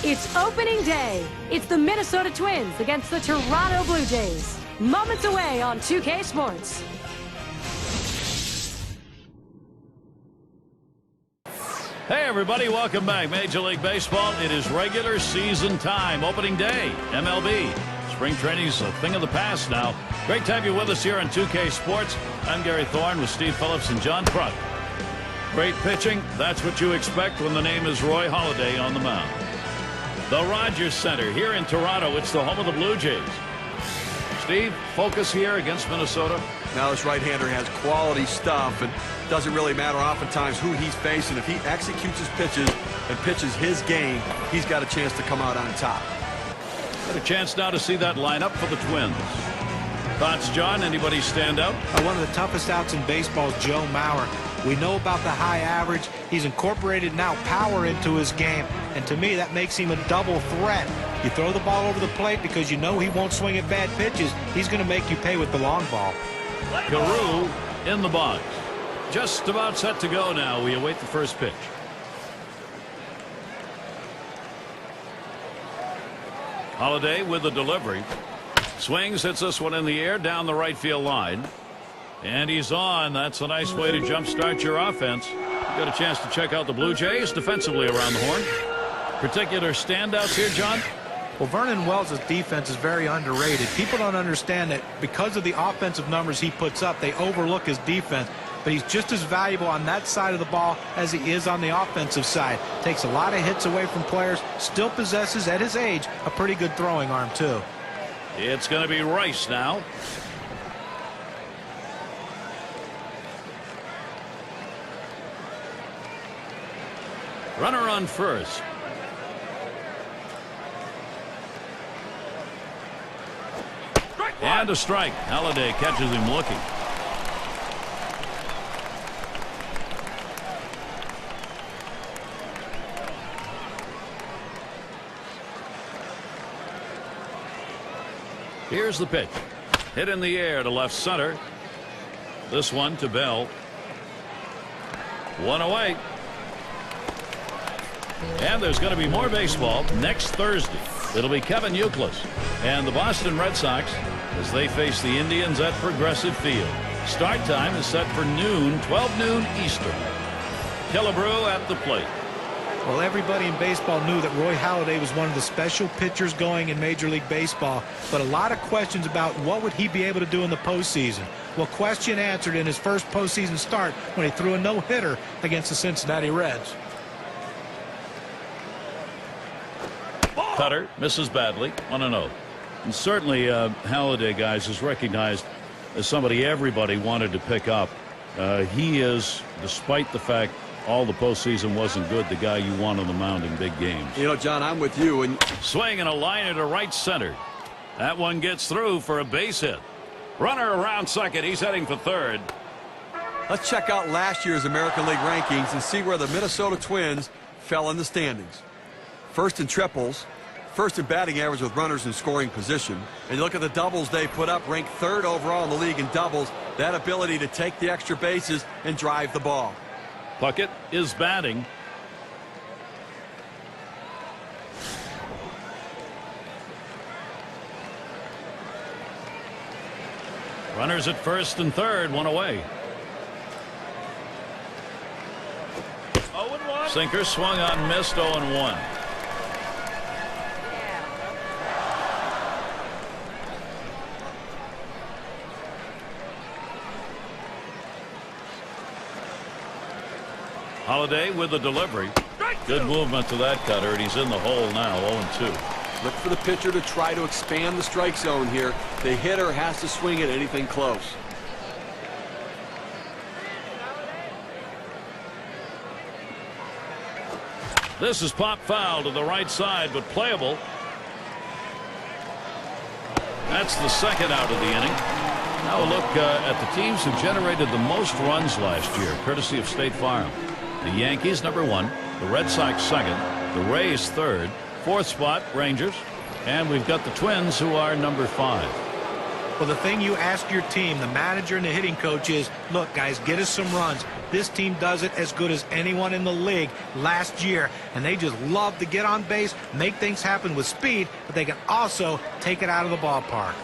It's opening day. It's the Minnesota Twins against the Toronto Blue Jays. Moments away on 2K Sports. Hey everybody, welcome back. Major League Baseball. It is regular season time. Opening day, MLB. Spring training's a thing of the past now. Great to have you with us here on 2K Sports. I'm Gary Thorne with Steve Phillips and John Prutt. Great pitching. That's what you expect when the name is Roy Halladay on the mound. The Rogers Center here in Toronto. It's the home of the Blue Jays. Steve, focus here against Minnesota. Now this right-hander has quality stuff, and doesn't really matter oftentimes who he's facing. If he executes his pitches and pitches his game, he's got a chance to come out on top. Got a chance now to see that lineup for the Twins. Thoughts, John? Anybody stand out? One of the toughest outs in baseball is Joe Mauer. We know about the high average. He's incorporated now power into his game, and to me that makes him a double threat. You throw the ball over the plate because you know he won't swing at bad pitches. He's going to make you pay with the long ball. Carew in the box. Just about set to go now. We await the first pitch. Halladay with the delivery. Swings, hits this one in the air down the right field line. And he's on. That's a nice way to jumpstart your offense. You got a chance to check out the Blue Jays defensively around the horn. Particular standouts here, John? Well, Vernon Wells' defense is very underrated. People don't understand that because of the offensive numbers he puts up, they overlook his defense. But he's just as valuable on that side of the ball as he is on the offensive side. Takes a lot of hits away from players. Still possesses, at his age, a pretty good throwing arm, too. It's going to be Rice now. Runner on first. And a strike. Halladay catches him looking. Here's the pitch. Hit in the air to left center. This one to Bell. One away. And there's going to be more baseball next Thursday. It'll be Kevin Youkilis and the Boston Red Sox as they face the Indians at Progressive Field. Start time is set for noon, 12 noon Eastern. Killebrew at the plate. Well, everybody in baseball knew that Roy Halladay was one of the special pitchers going in Major League Baseball, but a lot of questions about what would he be able to do in the postseason. Well, question answered in his first postseason start when he threw a no-hitter against the Cincinnati Reds. Cutter misses badly, 1-0. And certainly Halladay, guys, is recognized as somebody everybody wanted to pick up. He is, despite the fact all the postseason wasn't good, the guy you want on the mound in big games. You know, John, I'm with you. And swing and a liner to right center. That one gets through for a base hit. Runner around second. He's heading for third. Let's check out last year's American League rankings and see where the Minnesota Twins fell in the standings. First in triples. First in batting average with runners in scoring position. And you look at the doubles they put up, ranked third overall in the league in doubles. That ability to take the extra bases and drive the ball. Puckett is batting. Runners at first and third, one away. 0-1. Sinker swung on, missed, 0-1. Halladay with the delivery. Good movement to that cutter, and he's in the hole now, 0-2. Look for the pitcher to try to expand the strike zone here. The hitter has to swing at anything close. This is pop foul to the right side, but playable. That's the second out of the inning. Now a look at the teams who generated the most runs last year, courtesy of State Farm. The Yankees, number 1. The Red Sox, second. The Rays, third. Fourth spot, Rangers. And we've got the Twins, who are number 5. Well, the thing you ask your team, the manager and the hitting coach, is, look, guys, get us some runs. This team does it as good as anyone in the league last year, and they just love to get on base, make things happen with speed, but they can also take it out of the ballpark.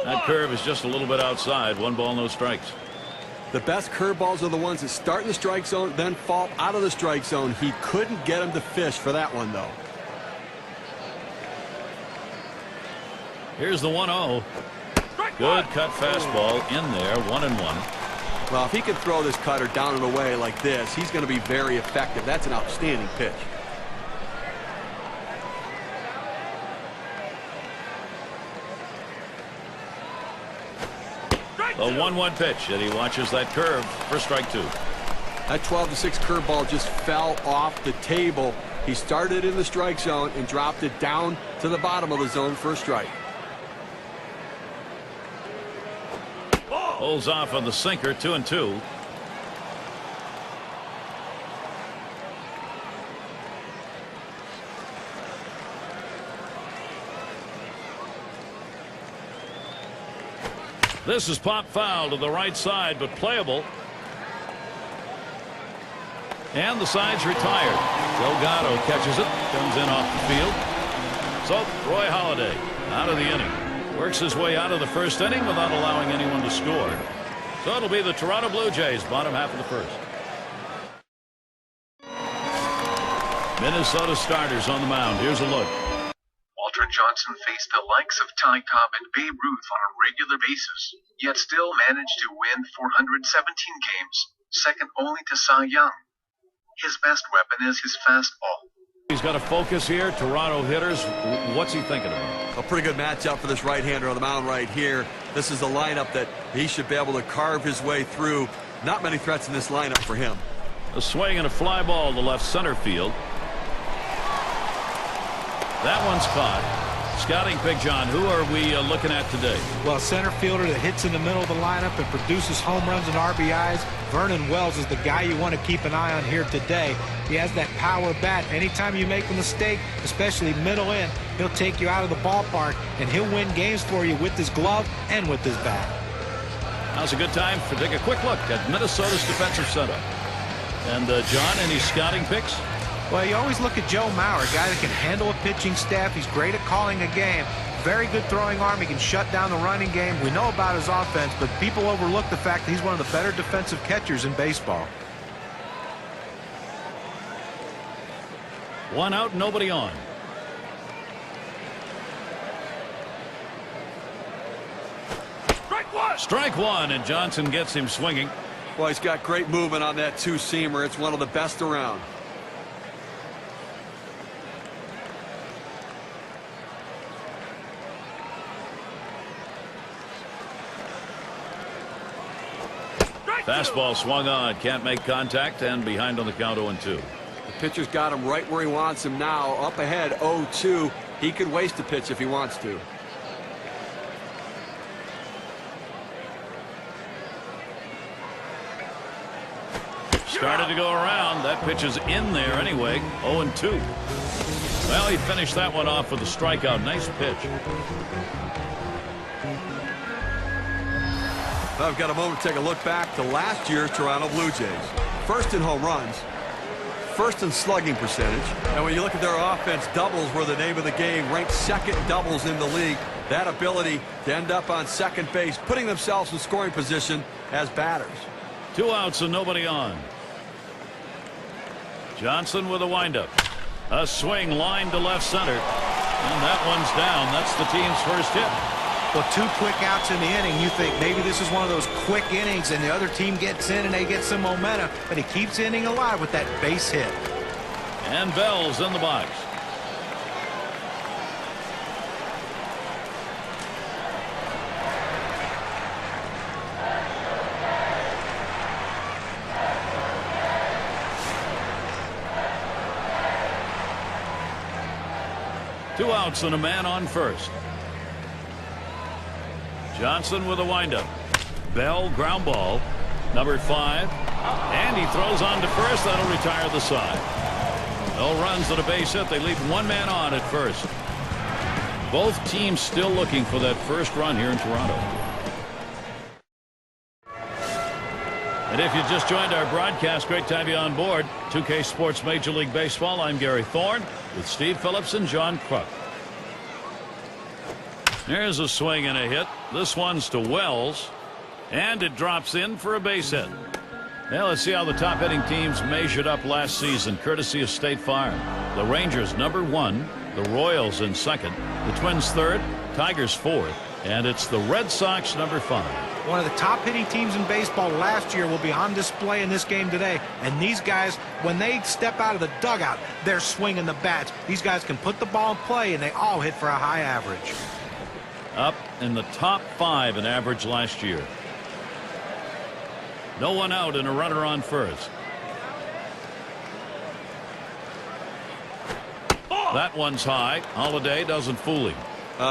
That curve is just a little bit outside. 1 ball, no strikes. The best curveballs are the ones that start in the strike zone, then fall out of the strike zone. He couldn't get him to fish for that one, though. Here's the 1-0. Good cut fastball in there, 1-1. Well, if he can throw this cutter down and away like this, he's going to be very effective. That's an outstanding pitch. The 1-1 pitch, and he watches that curve for strike 2. That 12-6 curveball just fell off the table. He started in the strike zone and dropped it down to the bottom of the zone for a strike. Holds off on the sinker, 2-2. This is pop foul to the right side, but playable. And the side's retired. Delgado catches it, comes in off the field. So Roy Halladay out of the inning. Works his way out of the first inning without allowing anyone to score. So it'll be the Toronto Blue Jays bottom half of the first. Minnesota starters on the mound. Here's a look. Walter Johnson faced the likes of Ty Cobb and Babe Ruth on a regular basis, yet still managed to win 417 games, second only to Cy Young. His best weapon is his fastball. He's got to focus here. Toronto hitters, what's he thinking about? A pretty good matchup for this right-hander on the mound right here. This is a lineup that he should be able to carve his way through. Not many threats in this lineup for him. A swing and a fly ball to left center field. That one's caught. Scouting pick, John. Who are we looking at today? Well, a center fielder that hits in the middle of the lineup and produces home runs and RBIs. Vernon Wells is the guy you want to keep an eye on here today. He has that power bat. Anytime you make a mistake, especially middle in, he'll take you out of the ballpark, and he'll win games for you with his glove and with his bat. Now's a good time to take a quick look at Minnesota's defensive setup. And, John, any scouting picks? Well, you always look at Joe Mauer, a guy that can handle a pitching staff. He's great at calling a game. Very good throwing arm. He can shut down the running game. We know about his offense, but people overlook the fact that he's one of the better defensive catchers in baseball. 1 out, nobody on. Strike one, and Johnson gets him swinging. Well, he's got great movement on that two-seamer. It's one of the best around. Fastball swung on, can't make contact, and behind on the count 0-2. The pitcher's got him right where he wants him now. Up ahead 0-2. He could waste a pitch if he wants to. Started to go around. That pitch is in there anyway. 0-2. Well, he finished that one off with a strikeout. Nice pitch. I've got a moment to take a look back to last year's Toronto Blue Jays. First in home runs, first in slugging percentage, and when you look at their offense, doubles were the name of the game, ranked second doubles in the league. That ability to end up on second base, putting themselves in scoring position as batters. 2 outs and nobody on. Johnson with a windup. A swing line to left center, and that one's down. That's the team's first hit. Well, 2 quick outs in the inning. You think maybe this is one of those quick innings and the other team gets in and they get some momentum, but he keeps the inning alive with that base hit. And Bell's in the box. Two outs and a man on first. Johnson with a windup. Bell ground ball. Number 5. And he throws on to first. That'll retire the side. No runs and a base hit. They leave one man on at first. Both teams still looking for that first run here in Toronto. And if you just joined our broadcast, great to have you on board. 2K Sports Major League Baseball. I'm Gary Thorne with Steve Phillips and John Kruk. There's a swing and a hit. This one's to Wells. And it drops in for a base hit. Now let's see how the top hitting teams measured up last season, courtesy of State Farm. The Rangers #1, the Royals in second, the Twins third, Tigers fourth, and it's the Red Sox #5. One of the top hitting teams in baseball last year will be on display in this game today. And these guys, when they step out of the dugout, they're swinging the bats. These guys can put the ball in play, and they all hit for a high average. Up in the top 5 in average last year. No one out and a runner on first. That one's high. Halladay doesn't fool him.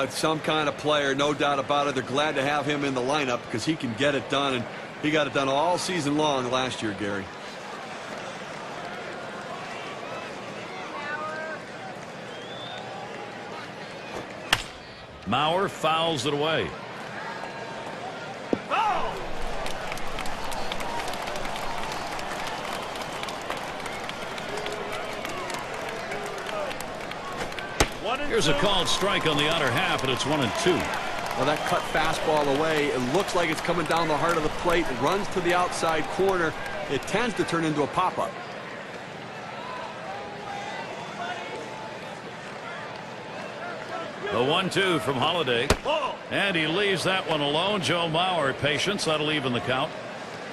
Some kind of player, no doubt about it. They're glad to have him in the lineup because he can get it done, and he got it done all season long last year, Gary. Mauer fouls it away. Here's a called strike on the outer half, and it's 1-2. Well, that cut fastball away. It looks like it's coming down the heart of the plate. It runs to the outside corner. It tends to turn into a pop-up. The 1-2 from Halladay. And he leaves that one alone. Joe Mauer, patience. That'll even the count.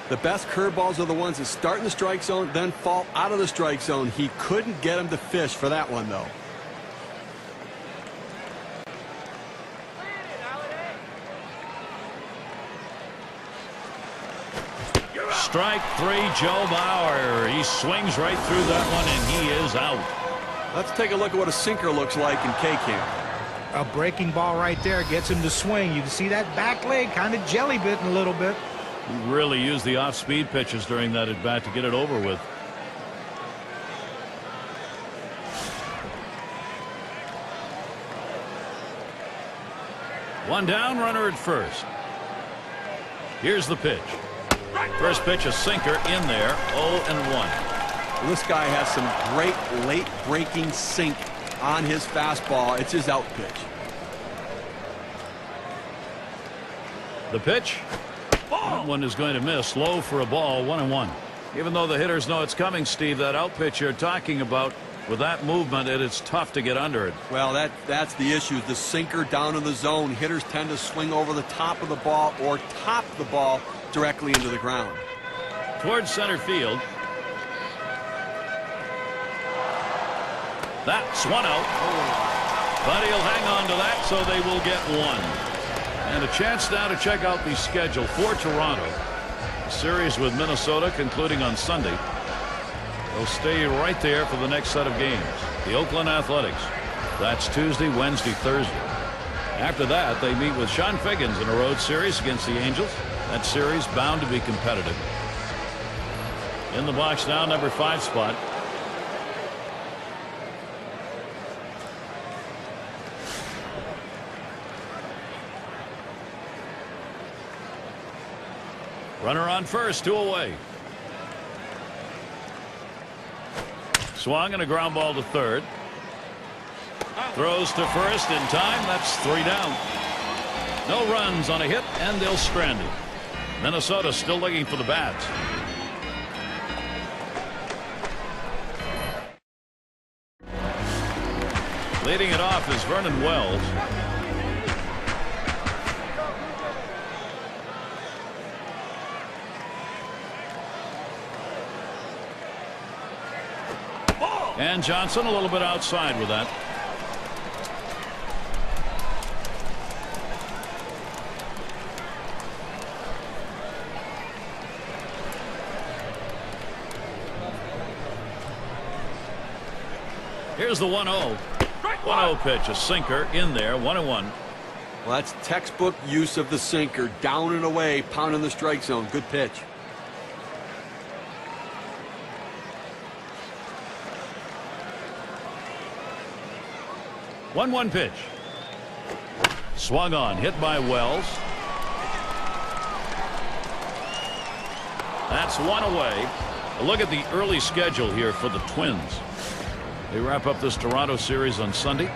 The best curveballs are the ones that start in the strike zone, then fall out of the strike zone. He couldn't get him to fish for that one, though. Strike 3, Joe Mauer. He swings right through that one, and he is out. Let's take a look at what a sinker looks like in K-Camp. A breaking ball right there gets him to swing. You can see that back leg kind of jelly bitten a little bit. He really used the off-speed pitches during that at-bat to get it over with. One down, runner at first. Here's the pitch. First pitch, a sinker in there, 0-1. This guy has some great late breaking sink on his fastball. It's his out pitch. The pitch. That one is going to miss. Low for a ball, 1-1. Even though the hitters know it's coming, Steve, that out pitch you're talking about, with that movement, it's tough to get under it. Well, that's the issue. The sinker down in the zone. Hitters tend to swing over the top of the ball or top the ball directly into the ground. Towards center field. That's one out. But he'll hang on to that, so they will get one. And a chance now to check out the schedule for Toronto. The series with Minnesota concluding on Sunday. They'll stay right there for the next set of games. The Oakland Athletics. That's Tuesday, Wednesday, Thursday. After that, they meet with Sean Figgins in a road series against the Angels. That series bound to be competitive. In the box now, number 5 spot. Runner on first, 2 away. Swung and a ground ball to third. Throws to first in time. That's 3 down. No runs on a hit, and they'll strand him. Minnesota still looking for the bats. Leading it off is Vernon Wells. And Johnson a little bit outside with that. Here's the 1-0. 1-0 pitch, a sinker in there, 1-1. Well, that's textbook use of the sinker, down and away, pounding the strike zone. Good pitch. 1-1 pitch. Swung on, hit by Wells. That's one away. A look at the early schedule here for the Twins. They wrap up this Toronto series on Sunday.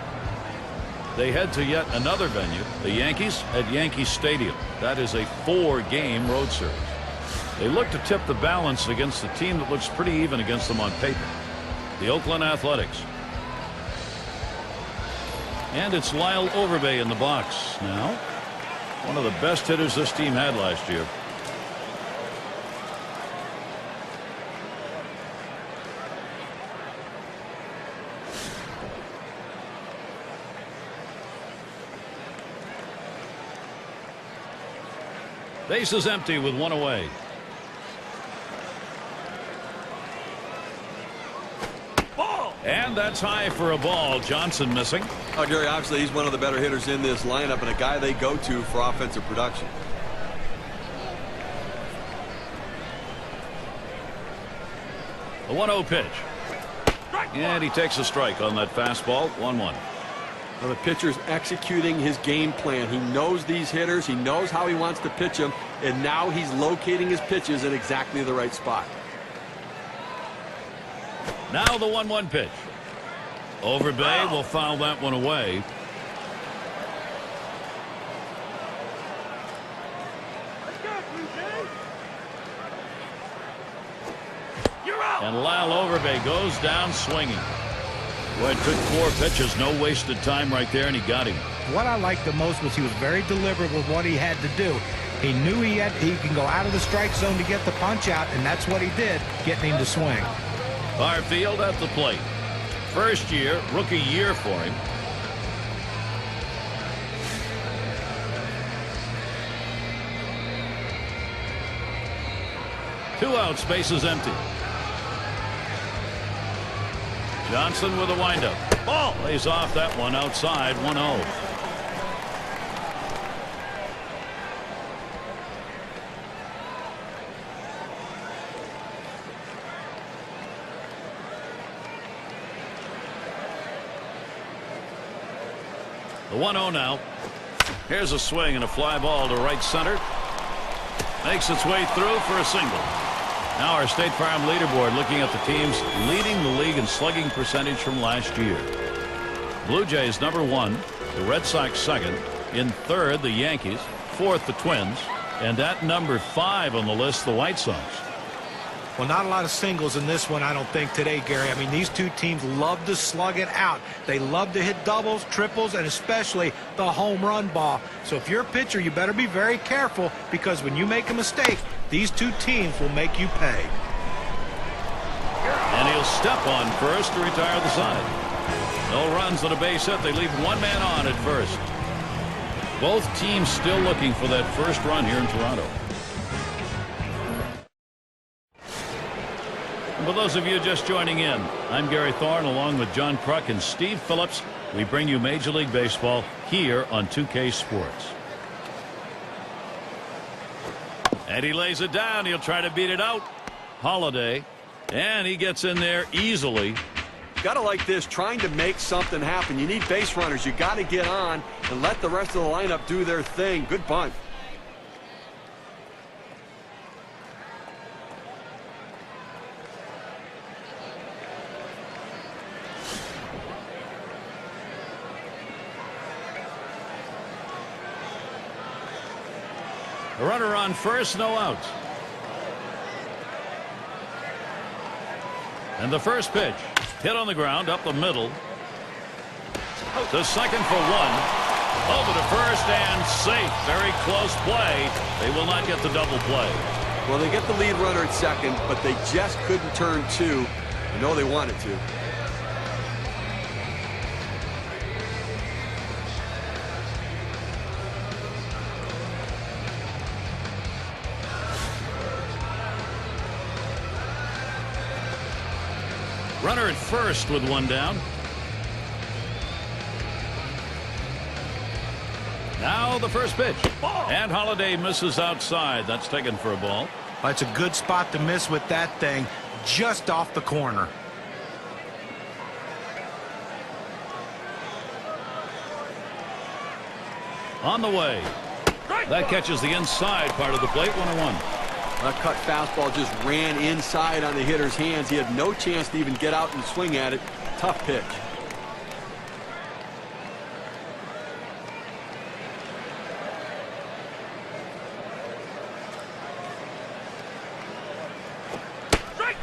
They head to yet another venue, the Yankees at Yankee Stadium. That is a 4-game road series. They look to tip the balance against a team that looks pretty even against them on paper, the Oakland Athletics. And it's Lyle Overbay in the box now. One of the best hitters this team had last year. Base is empty with one away. And that's high for a ball. Johnson missing. Oh, Gary, obviously he's one of the better hitters in this lineup and a guy they go to for offensive production. The 1-0 pitch. And he takes a strike on that fastball. 1-1. Well, the pitcher's executing his game plan. He knows these hitters. He knows how he wants to pitch them. And now he's locating his pitches in exactly the right spot. Now the 1-1 pitch. Overbay will foul that one away. And Lyle Overbay goes down swinging. Boy, it took 4 pitches, no wasted time right there, and he got him. What I liked the most was he was very deliberate with what he had to do. He knew he can go out of the strike zone to get the punch out, and that's what he did, getting him to swing. Barfield at the plate. First year, rookie year for him. Two outs, bases empty. Johnson with a windup. Ball lays off that one outside. 1-0. The 1-0 now. Here's a swing and a fly ball to right center. Makes its way through for a single. Now our State Farm leaderboard, looking at the teams leading the league in slugging percentage from last year. Blue Jays #1, the Red Sox second, in third the Yankees, fourth the Twins, and at #5 on the list the White Sox. Well, not a lot of singles in this one, I don't think, today, Gary. I mean, these two teams love to slug it out. They love to hit doubles, triples, and especially the home run ball. So if you're a pitcher, you better be very careful, because when you make a mistake, these two teams will make you pay. And he'll step on first to retire the side. No runs on a base hit. They leave one man on at first. Both teams still looking for that first run here in Toronto. And for those of you just joining in, I'm Gary Thorne along with John Kruk and Steve Phillips. We bring you Major League Baseball here on 2K Sports. And he lays it down. He'll try to beat it out. Halladay. And he gets in there easily. Got to like this, trying to make something happen. You need base runners. You got to get on and let the rest of the lineup do their thing. Good bunt. A runner on first, no outs. And the first pitch, hit on the ground up the middle. To second for one. Over to first and safe. Very close play. They will not get the double play. Well, they get the lead runner at second, but they just couldn't turn two. I know they wanted to. Runner at first with one down. Now the first pitch. And Halladay misses outside. That's taken for a ball. Well, it's a good spot to miss with that thing, just off the corner. On the way. That catches the inside part of the plate. 1-1. That cut fastball just ran inside on the hitter's hands. He had no chance to even get out and swing at it. Tough pitch.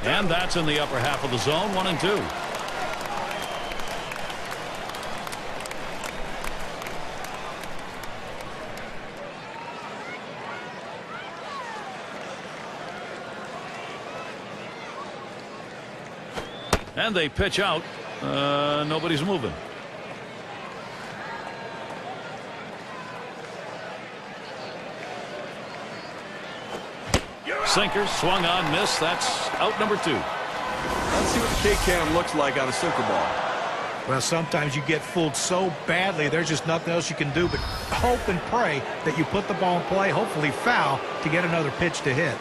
And that's in the upper half of the zone. 1-2. And they pitch out. Nobody's moving. Sinker swung on, missed. That's out number 2. Let's see what the K-Cam looks like on a sinker ball. Well, sometimes you get fooled so badly, there's just nothing else you can do but hope and pray that you put the ball in play, hopefully foul, to get another pitch to hit.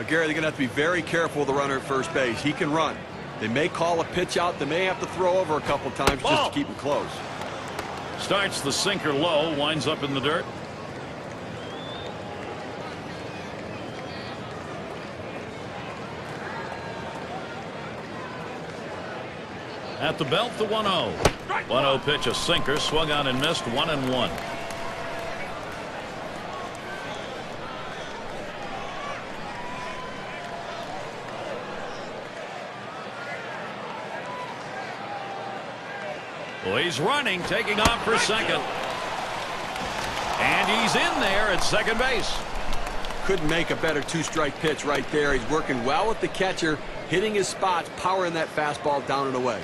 Gary, they're going to have to be very careful with the runner at first base. He can run. They may call a pitch out. They may have to throw over a couple times just to keep him close. Starts the sinker low, winds up in the dirt. At the belt, the 1-0. 1-0 pitch, a sinker, swung on and missed. 1-1. Well, he's running, taking off for second. And he's in there at second base. Couldn't make a better two-strike pitch right there. He's working well with the catcher, hitting his spots, powering that fastball down and away.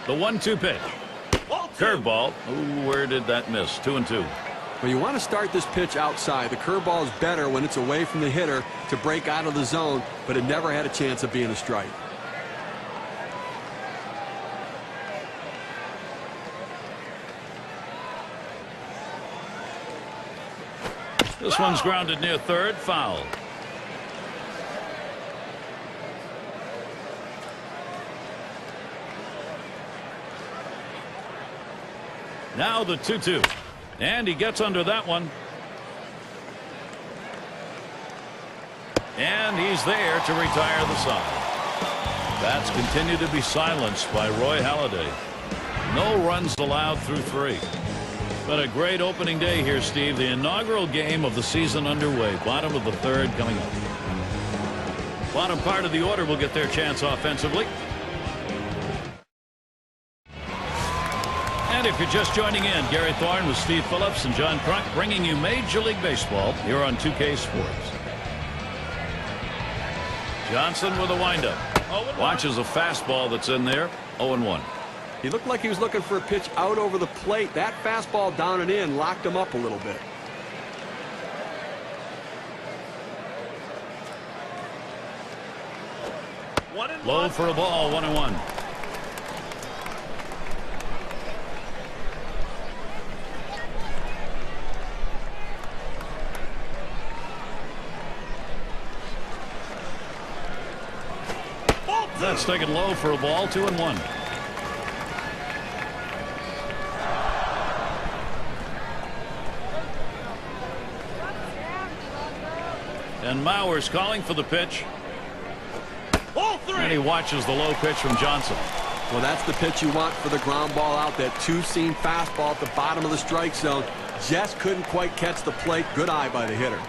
The 1-2 pitch. Curveball. Ooh, where did that miss? 2-2. Well, you want to start this pitch outside. The curveball is better when it's away from the hitter to break out of the zone, but it never had a chance of being a strike. This one's grounded near third. Foul. Now the 2-2. And he gets under that one. And he's there to retire the side. Bats continue to be silenced by Roy Halladay. No runs allowed through 3. But a great opening day here, Steve. The inaugural game of the season underway. Bottom of the 3rd coming up. Bottom part of the order will get their chance offensively. And if you're just joining in, Gary Thorne with Steve Phillips and John Crunk bringing you Major League Baseball here on 2K Sports. Johnson with a windup. Watches a fastball that's in there. 0-1. He looked like he was looking for a pitch out over the plate. That fastball down and in locked him up a little bit. Low for a ball. 1-1. That's taken low for a ball. 2-1. And Mauer's calling for the pitch. And he watches the low pitch from Johnson. Well, that's the pitch you want for the ground ball out. That two-seam fastball at the bottom of the strike zone. Just couldn't quite catch the plate. Good eye by the hitter.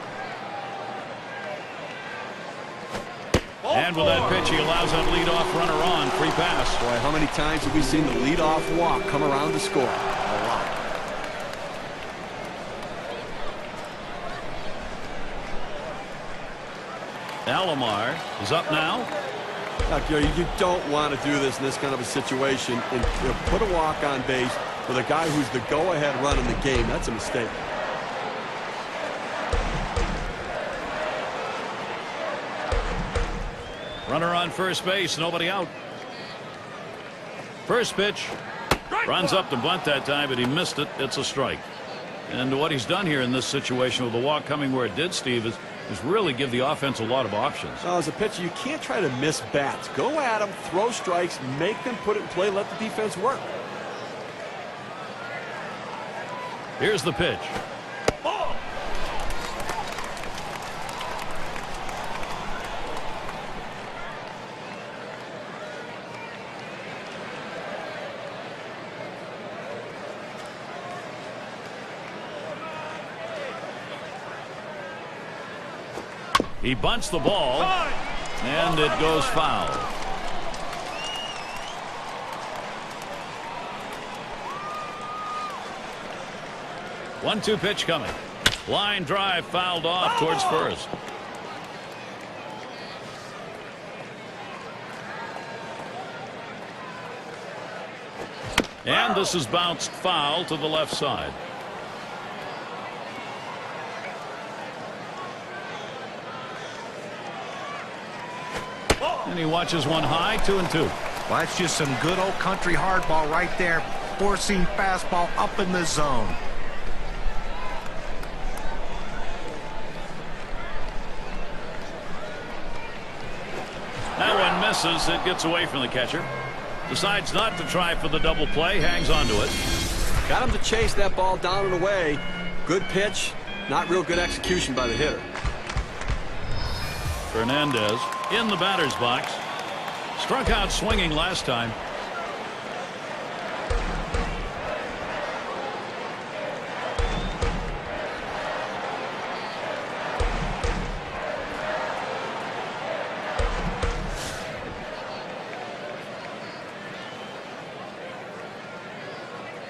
And with that pitch, he allows that leadoff runner on. Free pass. Boy, how many times have we seen the leadoff walk come around to score? A lot. Alomar is up now. Now, Gary, you don't want to do this in this kind of a situation and put a walk on base with a guy who's the go-ahead run in the game. That's a mistake. Runner on first base, nobody out. First pitch. Runs up to bunt that time, but he missed it. It's a strike. And what he's done here in this situation with the walk coming where it did, Steve, is really give the offense a lot of options. Now, as a pitcher, you can't try to miss bats. Go at them, throw strikes, make them put it in play, let the defense work. Here's the pitch. Ball. He bunts the ball, and it goes foul. One-two pitch coming. Line drive fouled off towards first. And this is bounced foul to the left side. And he watches one high, 2-2. Well, that's just some good old country hardball right there. Four-seam fastball up in the zone. That one misses. It gets away from the catcher. Decides not to try for the double play. Hangs on to it. Got him to chase that ball down and away. Good pitch. Not real good execution by the hitter. Fernandez in the batter's box. Struck out swinging last time.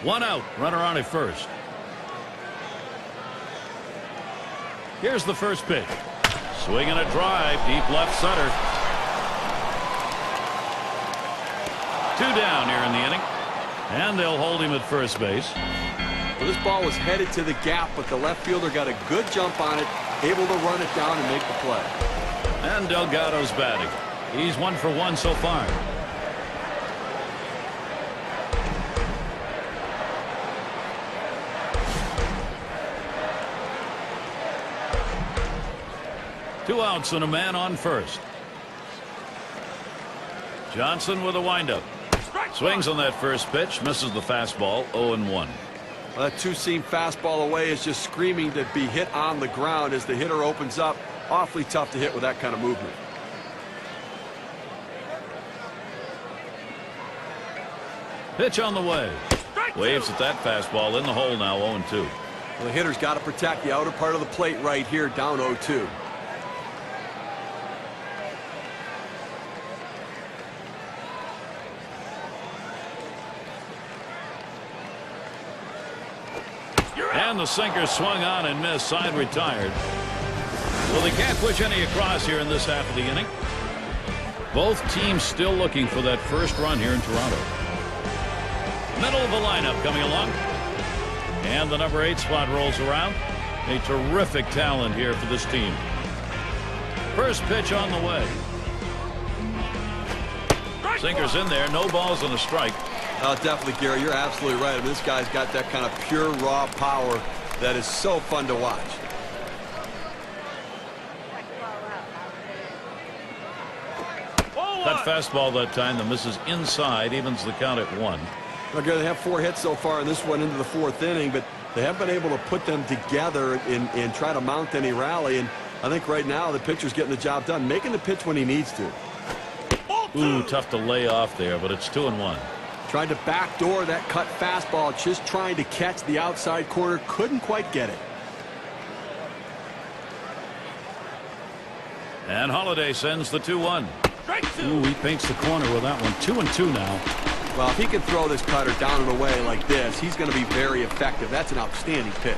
One out, runner on at first. Here's the first pitch. Swinging a drive, deep left center. Two down here in the inning. And they'll hold him at first base. Well, this ball was headed to the gap, but the left fielder got a good jump on it, able to run it down and make the play. And Delgado's batting. He's 1 for 1 so far. Two outs and a man on first. Johnson with a windup. Swings on that first pitch, misses the fastball, 0-1. Well, that two-seam fastball away is just screaming to be hit on the ground as the hitter opens up. Awfully tough to hit with that kind of movement. Pitch on the way. Waves at that fastball in the hole now, 0-2. Well, the hitter's got to protect the outer part of the plate right here, down 0-2. And the sinker swung on and missed. Side retired. Well, they can't push any across here in this half of the inning. Both teams still looking for that first run here in Toronto. Middle of the lineup coming along. And the number 8 spot rolls around. A terrific talent here for this team. First pitch on the way. Sinker's in there. No balls and a strike. Definitely, Gary. You're absolutely right. I mean, this guy's got that kind of pure, raw power that is so fun to watch. That fastball that time that misses inside evens the count at 1. Well, Gary, they have 4 hits so far in this one into the 4th inning, but they haven't been able to put them together and try to mount any rally. And I think right now the pitcher's getting the job done, making the pitch when he needs to. Ooh, tough to lay off there, but it's 2-1. Tried to backdoor that cut fastball, just trying to catch the outside corner. Couldn't quite get it. And Halladay sends the 2-1. Ooh, he paints the corner with that one. 2-2 now. Well, if he can throw this cutter down and away like this, he's going to be very effective. That's an outstanding pitch.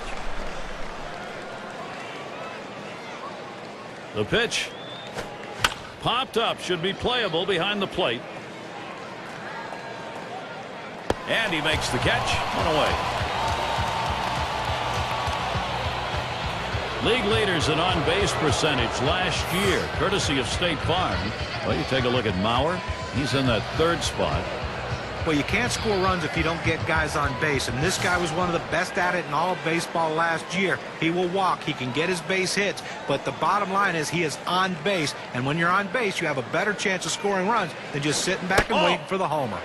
The pitch. popped up. Should be playable behind the plate. And he makes the catch. One away. League leaders in on-base percentage last year, courtesy of State Farm. Well, you take a look at Mauer. He's in that 3rd spot. Well, you can't score runs if you don't get guys on base, and this guy was one of the best at it in all of baseball last year. He will walk, he can get his base hits, but the bottom line is he is on base, and when you're on base, you have a better chance of scoring runs than just sitting back and waiting for the homer.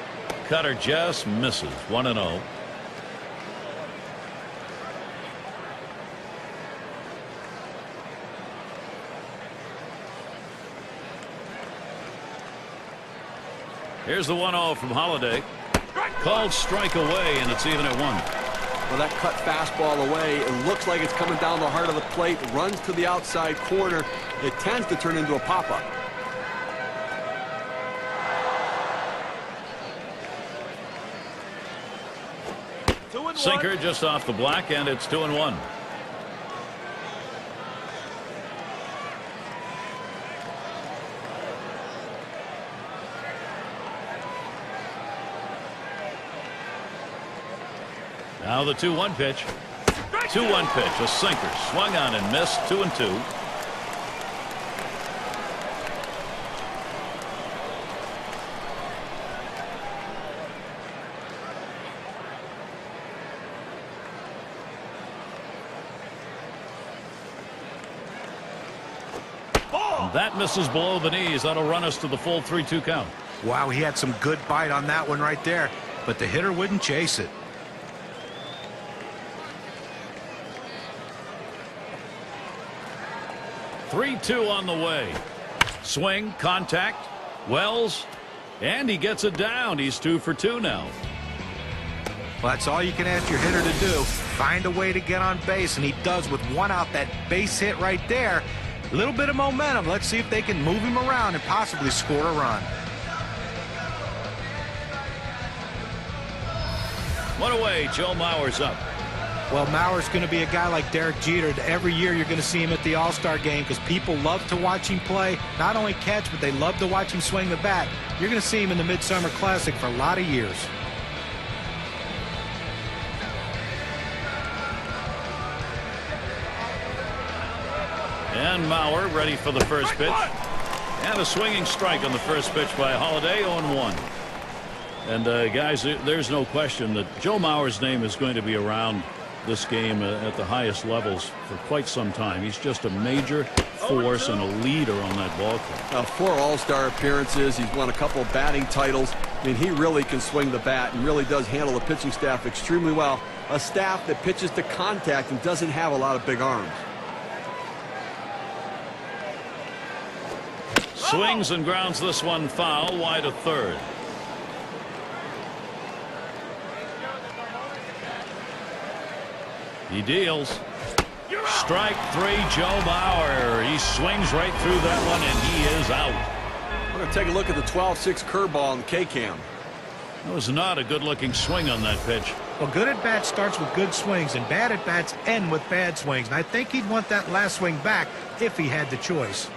Cutter just misses. 1-0. Here's the 1-0 from Halladay. Called strike away, and it's even at 1. Well, that cut fastball away. It looks like it's coming down the heart of the plate. Runs to the outside corner. It tends to turn into a pop-up. Sinker just off the black, and it's 2-1. Now the 2-1 pitch. 2-1 pitch. A sinker. Swung on and missed. 2-2. That misses below the knees. That'll run us to the full 3-2 count. Wow, he had some good bite on that one right there, but the hitter wouldn't chase it. 3-2 on the way. Swing, contact, Wells, and he gets it down. He's 2 for 2 now. Well, that's all you can ask your hitter to do. Find a way to get on base, and he does with 1 out. That base hit right there. A little bit of momentum. Let's see if they can move him around and possibly score a run. 1 away. Joe Mauer's up. Well, Mauer's going to be a guy like Derek Jeter. Every year you're going to see him at the All-Star game because people love to watch him play. Not only catch, but they love to watch him swing the bat. You're going to see him in the Midsummer Classic for a lot of years. And Mauer ready for the first pitch. And a swinging strike on the first pitch by Halladay. 0-1. And guys, there's no question that Joe Mauer's name is going to be around this game at the highest levels for quite some time. He's just a major force and a leader on that ball club. 4 All-Star appearances. He's won a couple of batting titles. I mean, he really can swing the bat and really does handle the pitching staff extremely well. A staff that pitches to contact and doesn't have a lot of big arms. Swings and grounds this one foul, wide of third. He deals. Strike 3, Joe Mauer. He swings right through that one, and he is out. We're going to take a look at the 12-6 curveball on the K-cam. That was not a good-looking swing on that pitch. Well, good at-bat starts with good swings, and bad at-bats end with bad swings. And I think he'd want that last swing back if he had the choice.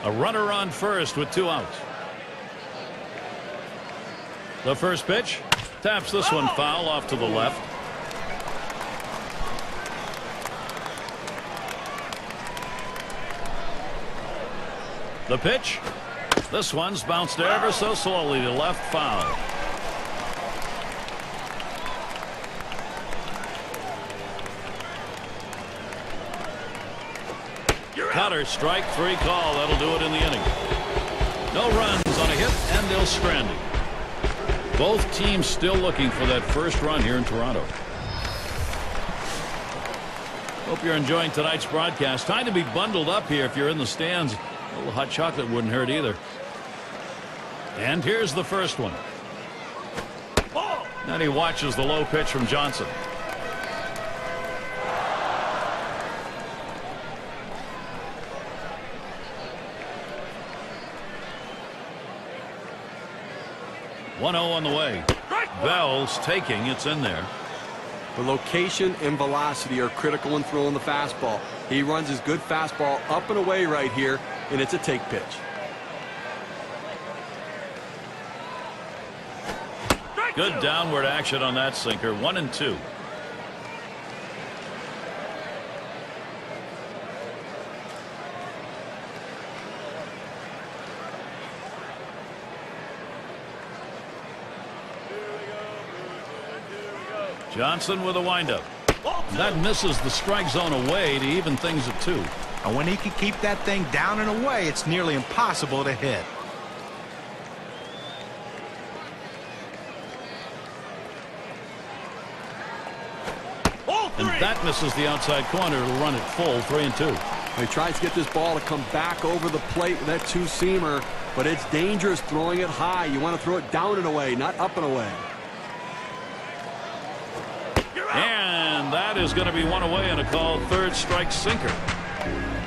A runner on first with 2 outs. The first pitch taps this one foul off to the left. The pitch. This one's bounced ever so slowly to left, foul. Cutter, strike 3 call. That'll do it in the inning. No runs on a hit, and they'll stranded. Both teams still looking for that first run here in Toronto. Hope you're enjoying tonight's broadcast. Time to be bundled up here if you're in the stands. A little hot chocolate wouldn't hurt either. And here's the first one. And he watches the low pitch from Johnson. One 0 on the way. Bell's taking. It's in there. But location and velocity are critical in throwing the fastball. He runs his good fastball up and away right here, and it's a take pitch. Good downward action on that sinker. 1-2. Johnson with a windup. That misses the strike zone away to even things at 2. And when he can keep that thing down and away, it's nearly impossible to hit. And that misses the outside corner to run it full. 3-2. He tries to get this ball to come back over the plate with that two-seamer, but it's dangerous throwing it high. You want to throw it down and away, not up and away. And that is going to be one away and a called third strike sinker.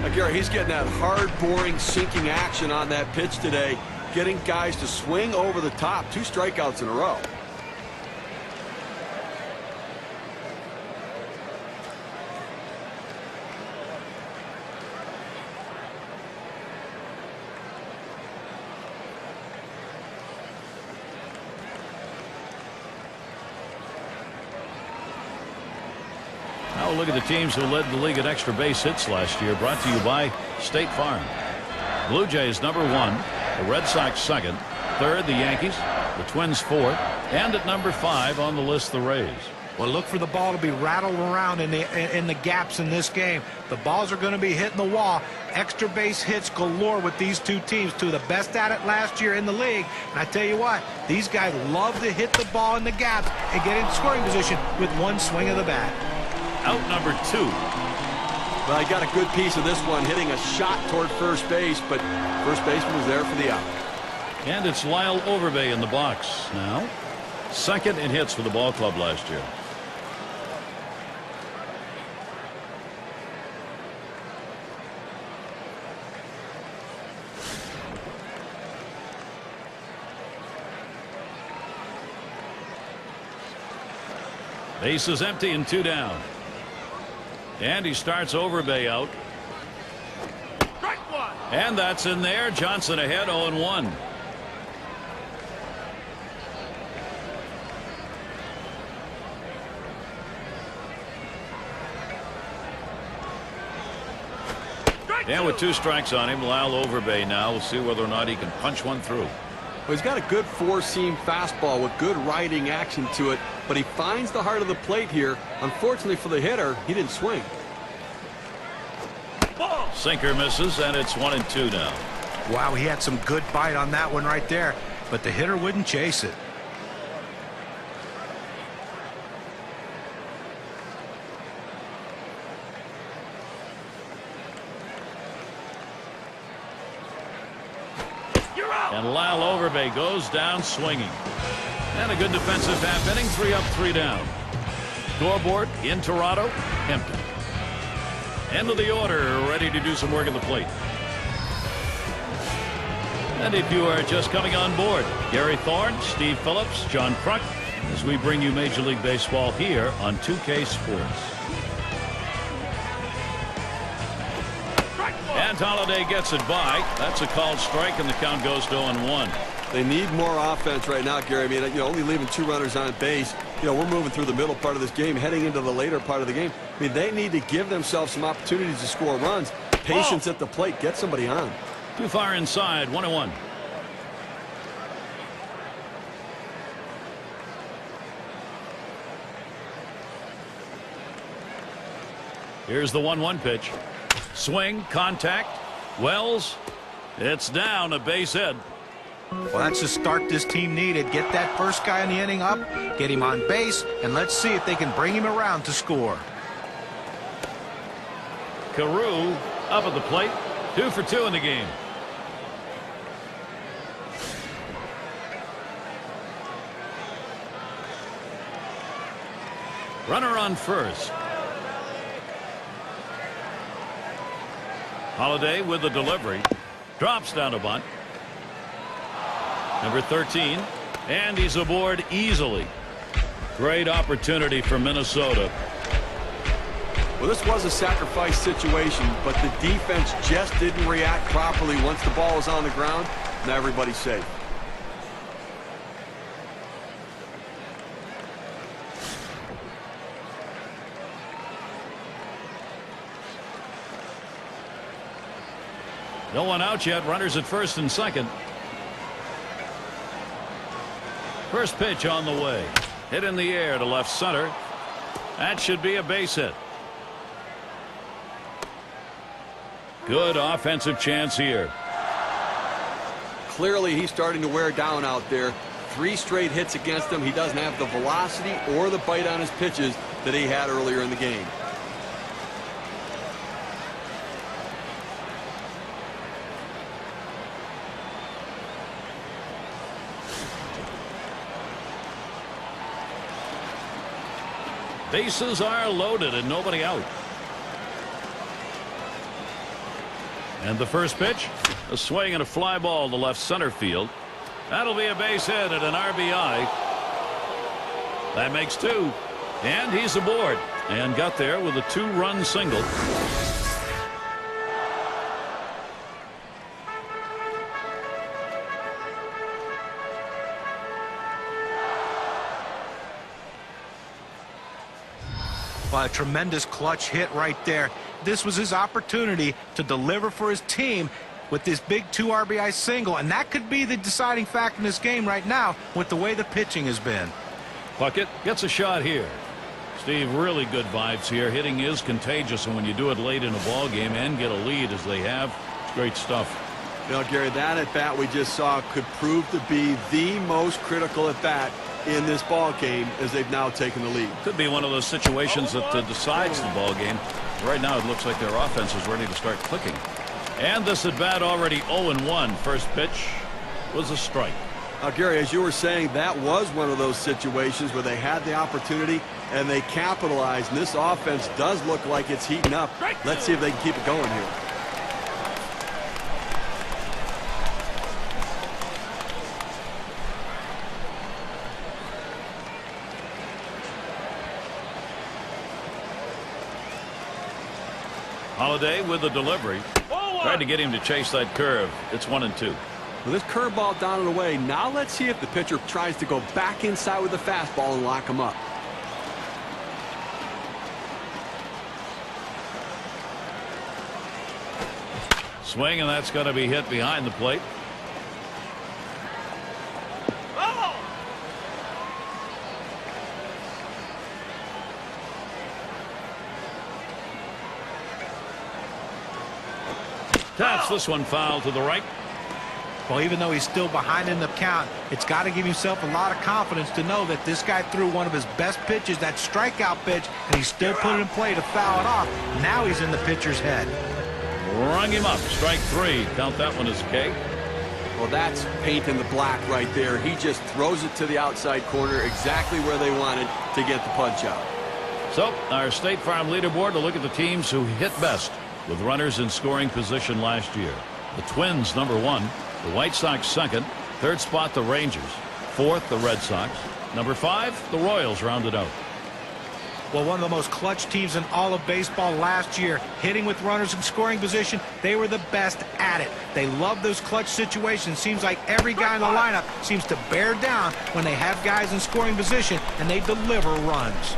Now, Gary, he's getting that hard, boring, sinking action on that pitch today, getting guys to swing over the top. 2 strikeouts in a row. Now look at the teams who led the league at extra base hits last year. Brought to you by State Farm. Blue Jays #1, the Red Sox 2nd, 3rd the Yankees, the Twins 4th, and at #5 on the list the Rays. Well, look for the ball to be rattled around in the gaps in this game. The balls are going to be hitting the wall. Extra base hits galore with these two teams, 2 of the best at it last year in the league. And I tell you what, these guys love to hit the ball in the gaps and get in scoring position with one swing of the bat. Out #2. Well, I got a good piece of this one, hitting a shot toward first base, but first baseman was there for the out. And it's Lyle Overbay in the box now. 2nd in hits for the ball club last year. Base is empty and 2 down. And he starts Overbay out. And that's in there. Johnson ahead 0-1. And with 2 strikes on him, Lyle Overbay now. We'll see whether or not he can punch one through. Well, he's got a good 4-seam fastball with good riding action to it, but he finds the heart of the plate here. Unfortunately for the hitter, he didn't swing. Sinker misses, and it's 1-2 now. Wow, he had some good bite on that one right there, but the hitter wouldn't chase it. And Lyle Overbay goes down swinging. And a good defensive half inning. 3 up, 3 down. Scoreboard in Toronto, empty. End of the order, ready to do some work at the plate. And if you are just coming on board, Gary Thorne, Steve Phillips, John Kruk, as we bring you Major League Baseball here on 2K Sports. And Halladay gets it by. That's a called strike, and the count goes to 0-1. They need more offense right now, Gary. I mean, only leaving 2 runners on base. We're moving through the middle part of this game, heading into the later part of the game. I mean, they need to give themselves some opportunities to score runs. Patience at the plate. Get somebody on. Too far inside. 1-1. Here's the 1-1 pitch. Swing, contact. Wells, it's down, a base hit. Well, that's the start this team needed. Get that first guy in the inning up, get him on base, and let's see if they can bring him around to score. Carew up at the plate. 2 for 2 in the game. Runner on first. Halladay with the delivery. Drops down a bunt. Number 13. And he's aboard easily. Great opportunity for Minnesota. Well, this was a sacrifice situation, but the defense just didn't react properly once the ball was on the ground. Now everybody's safe. No one out yet. Runners at first and second. First pitch on the way. Hit in the air to left center. That should be a base hit. Good offensive chance here. Clearly, he's starting to wear down out there. 3 straight hits against him. He doesn't have the velocity or the bite on his pitches that he had earlier in the game. Bases are loaded and nobody out. And the first pitch, a swing and a fly ball to left center field. That'll be a base hit and an RBI. That makes 2. And he's aboard. And got there with a 2-run single. Well, a tremendous clutch hit right there. This was his opportunity to deliver for his team with this big 2 RBI single, and that could be the deciding factor in this game right now with the way the pitching has been. Puckett gets a shot here. Steve, really good vibes here. Hitting is contagious, and when you do it late in a ball game and get a lead as they have, it's great stuff. You know, Gary, that at bat we just saw could prove to be the most critical at bat in this ball game as they've now taken the lead. Could be one of those situations that decides the ball game. Right now it looks like their offense is ready to start clicking. And this at bat already 0-1. First pitch was a strike. Gary, as you were saying, that was one of those situations where they had the opportunity and they capitalized. And this offense does look like it's heating up. Let's see if they can keep it going here. Halladay with the delivery. Tried to get him to chase that curve. It's 1-2. Well, this curveball down and away. Now let's see if the pitcher tries to go back inside with the fastball and lock him up. Swing, and that's going to be hit behind the plate. Taps this one foul to the right. Well, even though he's still behind in the count, it's got to give himself a lot of confidence to know that this guy threw one of his best pitches, that strikeout pitch, and he still put it in play to foul it off. Now he's in the pitcher's head. Rung him up. Strike 3. Count that one as K. Well, that's paint in the black right there. He just throws it to the outside corner exactly where they wanted to get the punch out. So, our State Farm leaderboard to look at the teams who hit best with runners in scoring position last year. The Twins, number 1. The White Sox, second. Third spot, the Rangers. Fourth, the Red Sox. Number 5, the Royals rounded out. Well, one of the most clutch teams in all of baseball last year, hitting with runners in scoring position. They were the best at it. They love those clutch situations. Seems like every guy in the lineup seems to bear down when they have guys in scoring position and they deliver runs.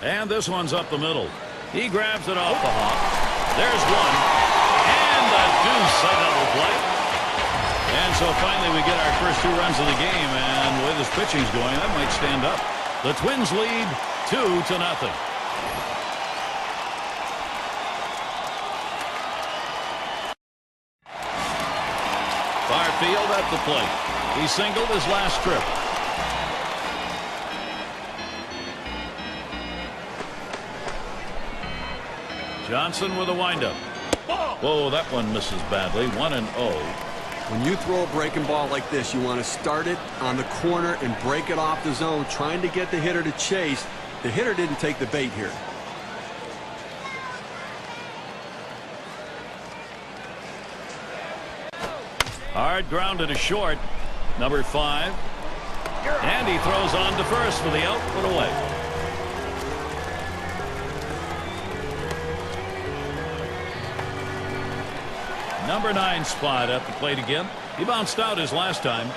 And this one's up the middle. He grabs it off the hop. There's one. And a deuce, a double play. And so finally we get our first 2 runs of the game. And the way this pitching's going, that might stand up. The Twins lead 2-0. Barfield at the plate. He singled his last trip. Johnson with a windup. Whoa, that one misses badly. 1-0. When you throw a breaking ball like this, you want to start it on the corner and break it off the zone, trying to get the hitter to chase. The hitter didn't take the bait here. Hard grounded to short. Number 5. And he throws on to first for the out, put away. Number 9 spot at the plate again. He bounced out his last time.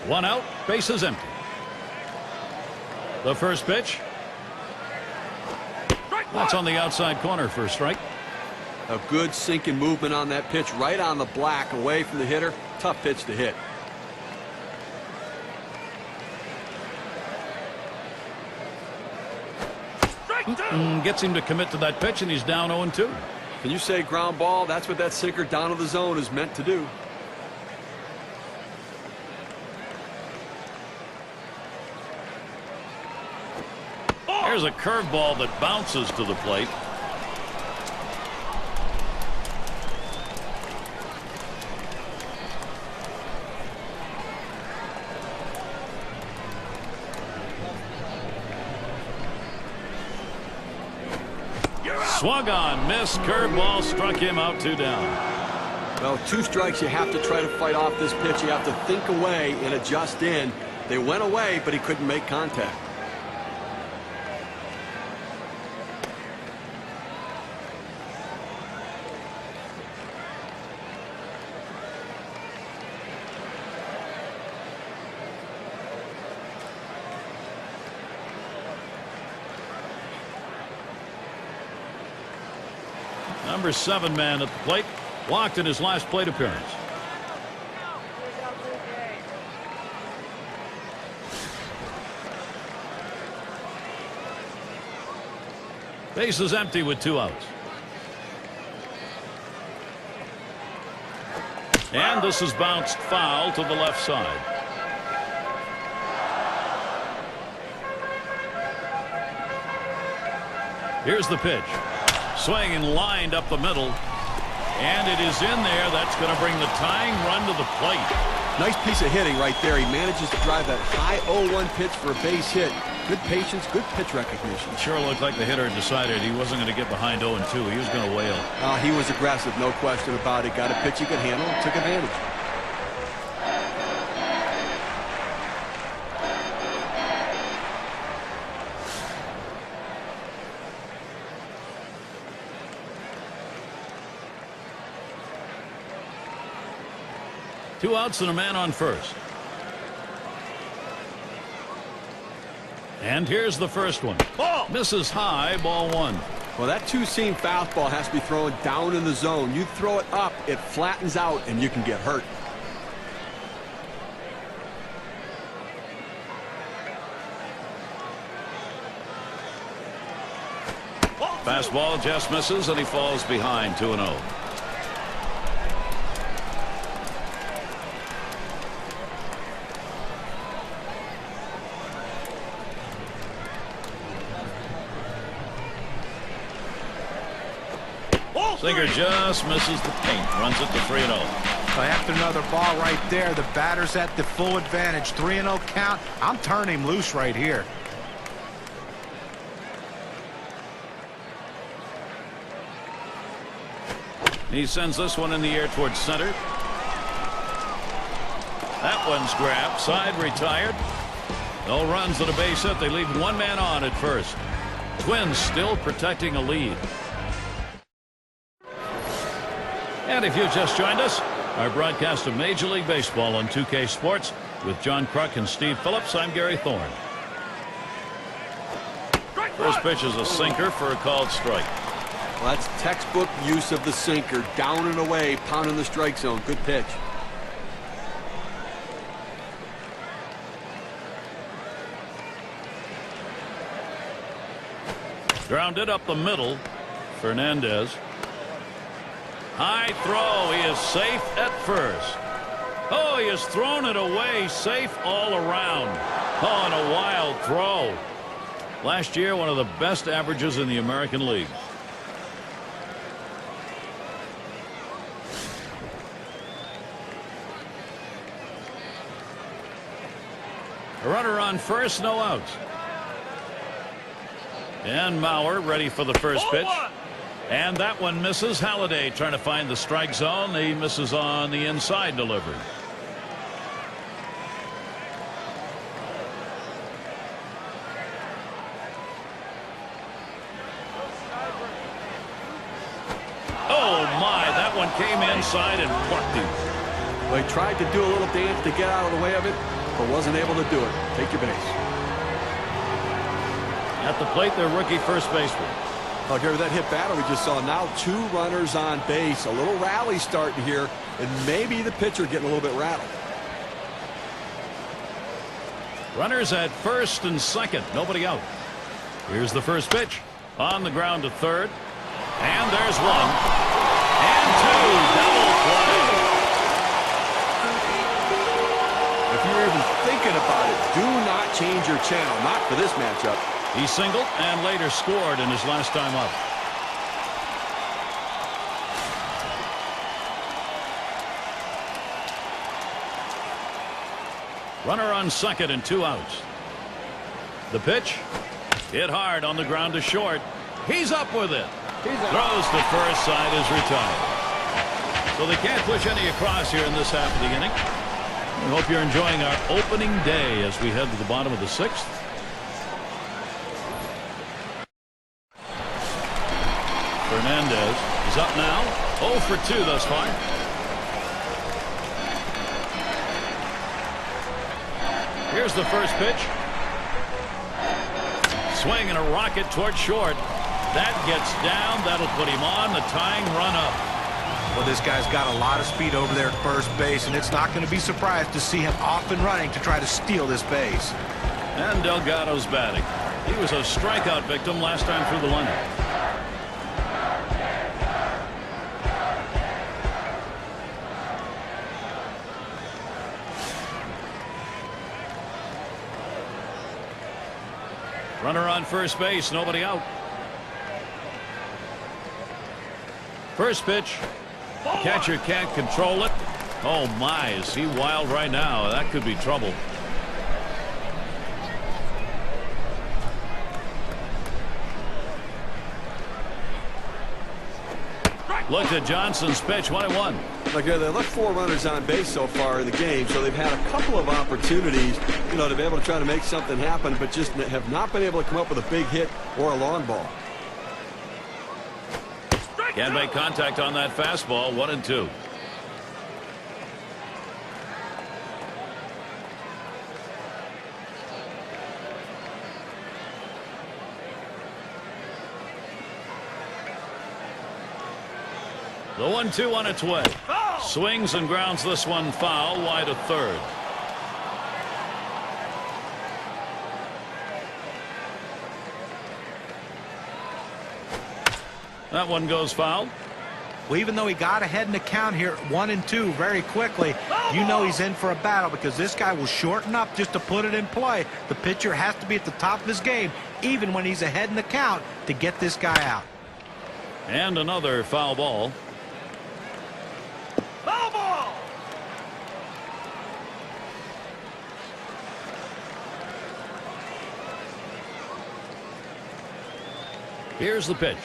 One out, bases empty. The first pitch. That's on the outside corner for a strike. A good sinking movement on that pitch, right on the black, away from the hitter. Tough pitch to hit. Gets him to commit to that pitch, and he's down 0-2. Can you say ground ball? That's what that sinker down to the zone is meant to do. Here's a curveball that bounces to the plate. Swung on, missed, curveball, struck him out, 2 down. Well, 2 strikes, you have to try to fight off this pitch. You have to think away and adjust in. They went away, but he couldn't make contact. Number 7 man at the plate, walked in his last plate appearance. Base is empty with 2 outs. And this is bounced foul to the left side. Here's the pitch. Swing and lined up the middle. And it is in there. That's going to bring the tying run to the plate. Nice piece of hitting right there. He manages to drive that high 0-1 pitch for a base hit. Good patience, good pitch recognition. It sure looked like the hitter decided he wasn't going to get behind 0-2. He was going to wail. He was aggressive, no question about it. Got a pitch he could handle and took advantage. Two outs and a man on first. And here's the first one. Ball misses high, ball 1. Well, that two-seam fastball has to be thrown down in the zone. You throw it up, it flattens out, and you can get hurt. Fastball just misses, and he falls behind 2-0. Singer just misses the paint, runs it to 3-0. After another ball right there, the batter's at the full advantage. 3-0 count. I'm turning him loose right here. He sends this one in the air towards center. That one's grabbed. Side retired. No runs at a base hit. They leave one man on at first. Twins still protecting a lead. And if you just joined us, our broadcast of Major League Baseball on 2K Sports with John Kruk and Steve Phillips. I'm Gary Thorne. First pitch is a sinker for a called strike. Well, that's textbook use of the sinker. Down and away, pounding the strike zone. Good pitch. Grounded up the middle. Fernandez. High throw. He is safe at first. Oh, he has thrown it away. Safe all around. Oh, and a wild throw. Last year, one of the best averages in the American League. A runner on first, no outs. And Mauer ready for the first pitch. And that one misses. Halladay trying to find the strike zone. He misses on the inside delivery. Oh my, that one came inside and plucked him. Well, he tried to do a little dance to get out of the way of it, but wasn't able to do it. Take your base. At the plate, their rookie first baseman. Oh, Gary, that hit batter we just saw. Now 2 runners on base. A little rally starting here, and maybe the pitcher getting a little bit rattled. Runners at first and second. Nobody out. Here's the first pitch. On the ground to third. And there's 1. And 2. Double play. If you're even thinking about it, do not change your channel. Not for this matchup. He singled and later scored in his last time up. Runner on second and 2 outs. The pitch hit hard on the ground to short. He's up with it. Throws to first. Side is retired. So they can't push any across here in this half of the inning. We hope you're enjoying our opening day as we head to the bottom of the 6th. Fernandez is up now. 0 for 2 thus far. Here's the first pitch. Swing and a rocket toward short. That gets down. That'll put him on the tying run up. Well, this guy's got a lot of speed over there at first base, and it's not going to be surprised to see him off and running to try to steal this base. And Delgado's batting. He was a strikeout victim last time through the lineup. Runner on first base, nobody out. First pitch. Catcher can't control it. Oh my, is he wild right now? That could be trouble. Look at Johnson's pitch, 1-1. Like they left 4 runners on base so far in the game, so they've had a couple of opportunities, to be able to try to make something happen, but just have not been able to come up with a big hit or a long ball. Can't make contact on that fastball. 1-2. The 1-2 on its way. Swings and grounds this one foul, wide of third. That one goes foul. Well, even though he got ahead in the count here, 1-2 very quickly, you know he's in for a battle because this guy will shorten up just to put it in play. The pitcher has to be at the top of his game, even when he's ahead in the count, to get this guy out. And another foul ball. Foul ball! Here's the pitch.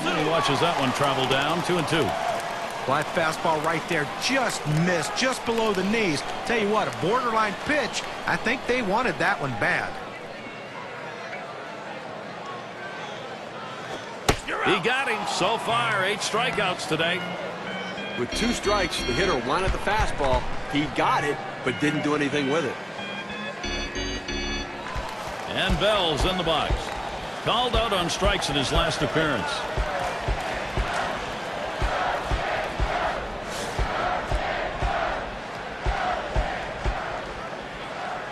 And he watches that one travel down. 2-2. Well, that fastball right there just missed, just below the knees. Tell you what, a borderline pitch. I think they wanted that one bad. He got him. So far, 8 strikeouts today. With 2 strikes, the hitter wanted the fastball. He got it, but didn't do anything with it. And Bell's in the box. Called out on strikes in his last appearance.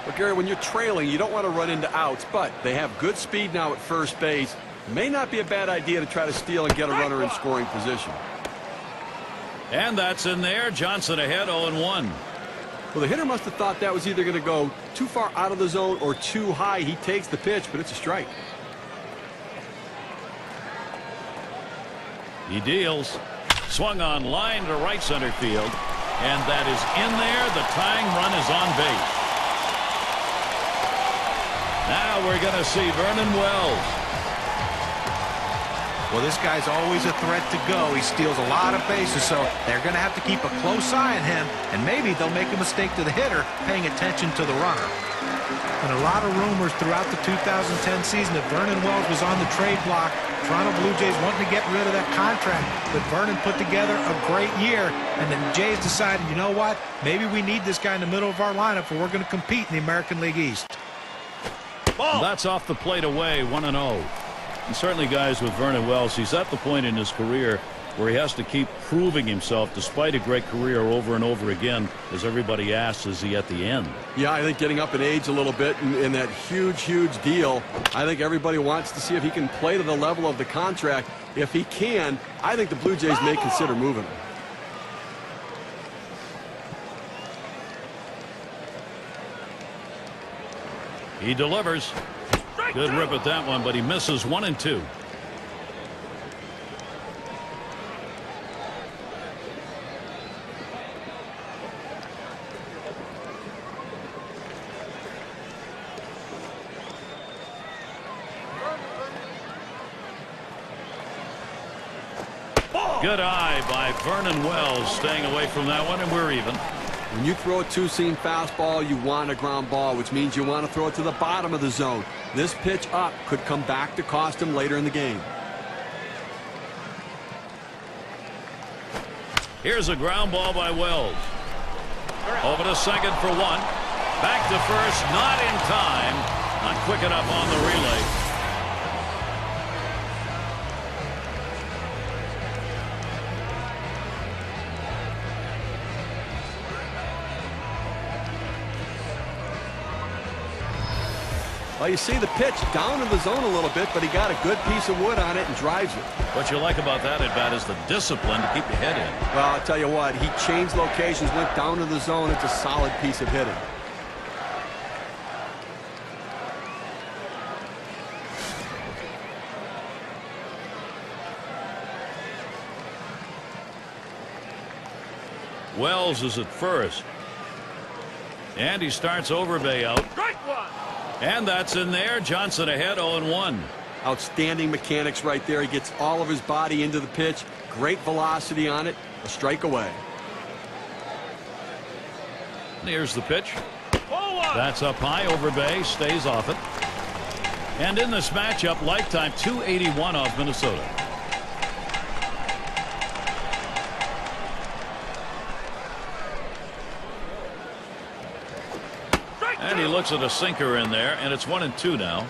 But Gary, when you're trailing, you don't want to run into outs, but they have good speed now at first base. May not be a bad idea to try to steal and get a runner in scoring position. And that's in there. Johnson ahead, 0-1. Well, the hitter must have thought that was either going to go too far out of the zone or too high. He takes the pitch, but it's a strike. He deals. Swung on line to right center field. And that is in there. The tying run is on base. Now we're going to see Vernon Wells. Well, this guy's always a threat to go. He steals a lot of bases, so they're going to have to keep a close eye on him, and maybe they'll make a mistake to the hitter paying attention to the runner. And a lot of rumors throughout the 2010 season that Vernon Wells was on the trade block. Toronto Blue Jays wanting to get rid of that contract, but Vernon put together a great year, and the Jays decided, you know what, maybe we need this guy in the middle of our lineup if we're going to compete in the American League East. Ball. That's off the plate away, 1-0. And certainly, guys, with Vernon Wells, he's at the point in his career where he has to keep proving himself despite a great career over and over again. As everybody asks, is he at the end? Yeah, I think getting up in age a little bit in that huge deal, I think everybody wants to see if he can play to the level of the contract. If he can, I think the Blue Jays may consider moving him. He delivers. Good rip at that one, but he misses 1 and 2. Good eye by Vernon Wells, staying away from that one, and we're even. When you throw a two-seam fastball, you want a ground ball, which means you want to throw it to the bottom of the zone. This pitch up could come back to cost him later in the game. Here's a ground ball by Wells. Over to second for 1. Back to first, not in time. Not quick enough on the relay. Well, you see the pitch down in the zone a little bit, but he got a good piece of wood on it and drives it. What you like about that at bat is the discipline to keep your head in. Well, I'll tell you what, he changed locations, went down to the zone. It's a solid piece of hitting. Wells is at first. And he starts Overbay out. And that's in there. Johnson ahead, 0-1. Outstanding mechanics right there. He gets all of his body into the pitch. Great velocity on it. A strike away. Here's the pitch. That's up high. Overbay stays off it. And in this matchup, lifetime 281 off Minnesota. And he looks at a sinker in there, and it's 1 and 2 now.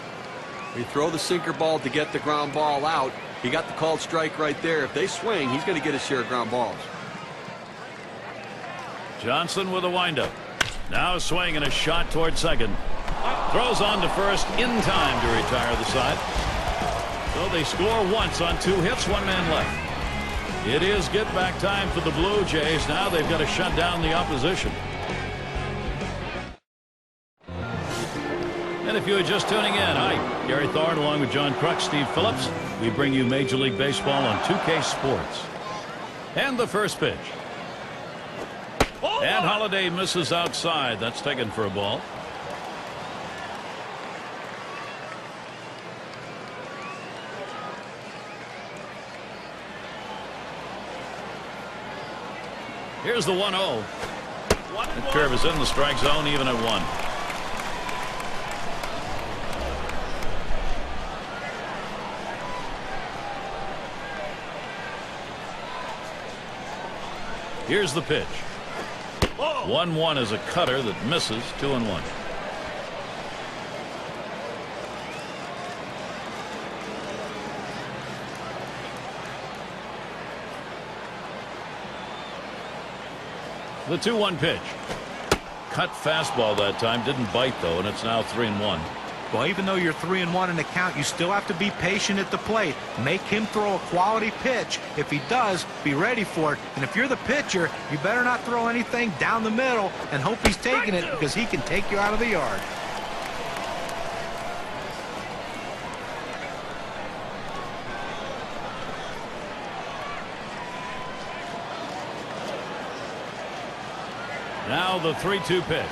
You throw the sinker ball to get the ground ball out. He got the called strike right there. If they swing, he's going to get his share of ground balls. Johnson with a windup. Now a swing and a shot toward second. Throws on to first in time to retire the side. So they score once on 2 hits, 1 man left. It is get back time for the Blue Jays. Now they've got to shut down the opposition. And if you are just tuning in, hi, Gary Thorne along with John Kruk, Steve Phillips. We bring you Major League Baseball on 2K Sports. And the first pitch. And Halladay misses outside. That's taken for a ball. Here's the 1-0. The curve is in the strike zone, even at 1. Here's the pitch. 1-1 is a cutter that misses. 2-1. The 2-1 pitch. Cut fastball that time. Didn't bite, though, and it's now 3-1. Well, even though you're 3-1 in the count, you still have to be patient at the plate. Make him throw a quality pitch. If he does, be ready for it. And if you're the pitcher, you better not throw anything down the middle and hope he's taking it, because he can take you out of the yard. Now the 3-2 pitch.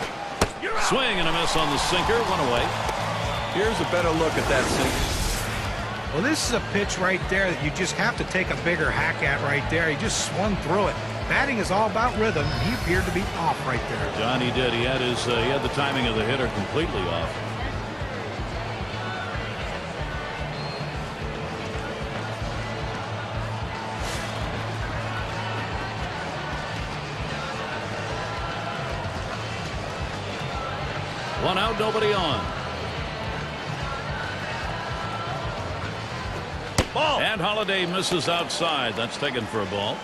Swing and a miss on the sinker. 1 away. Here's a better look at that sinker. Well, this is a pitch right there that you just have to take a bigger hack at right there. He just swung through it. Batting is all about rhythm. He appeared to be off right there. John, he did. He had the timing of the hitter completely off. One out, nobody on. Ball. And Halladay misses outside. That's taken for a ball.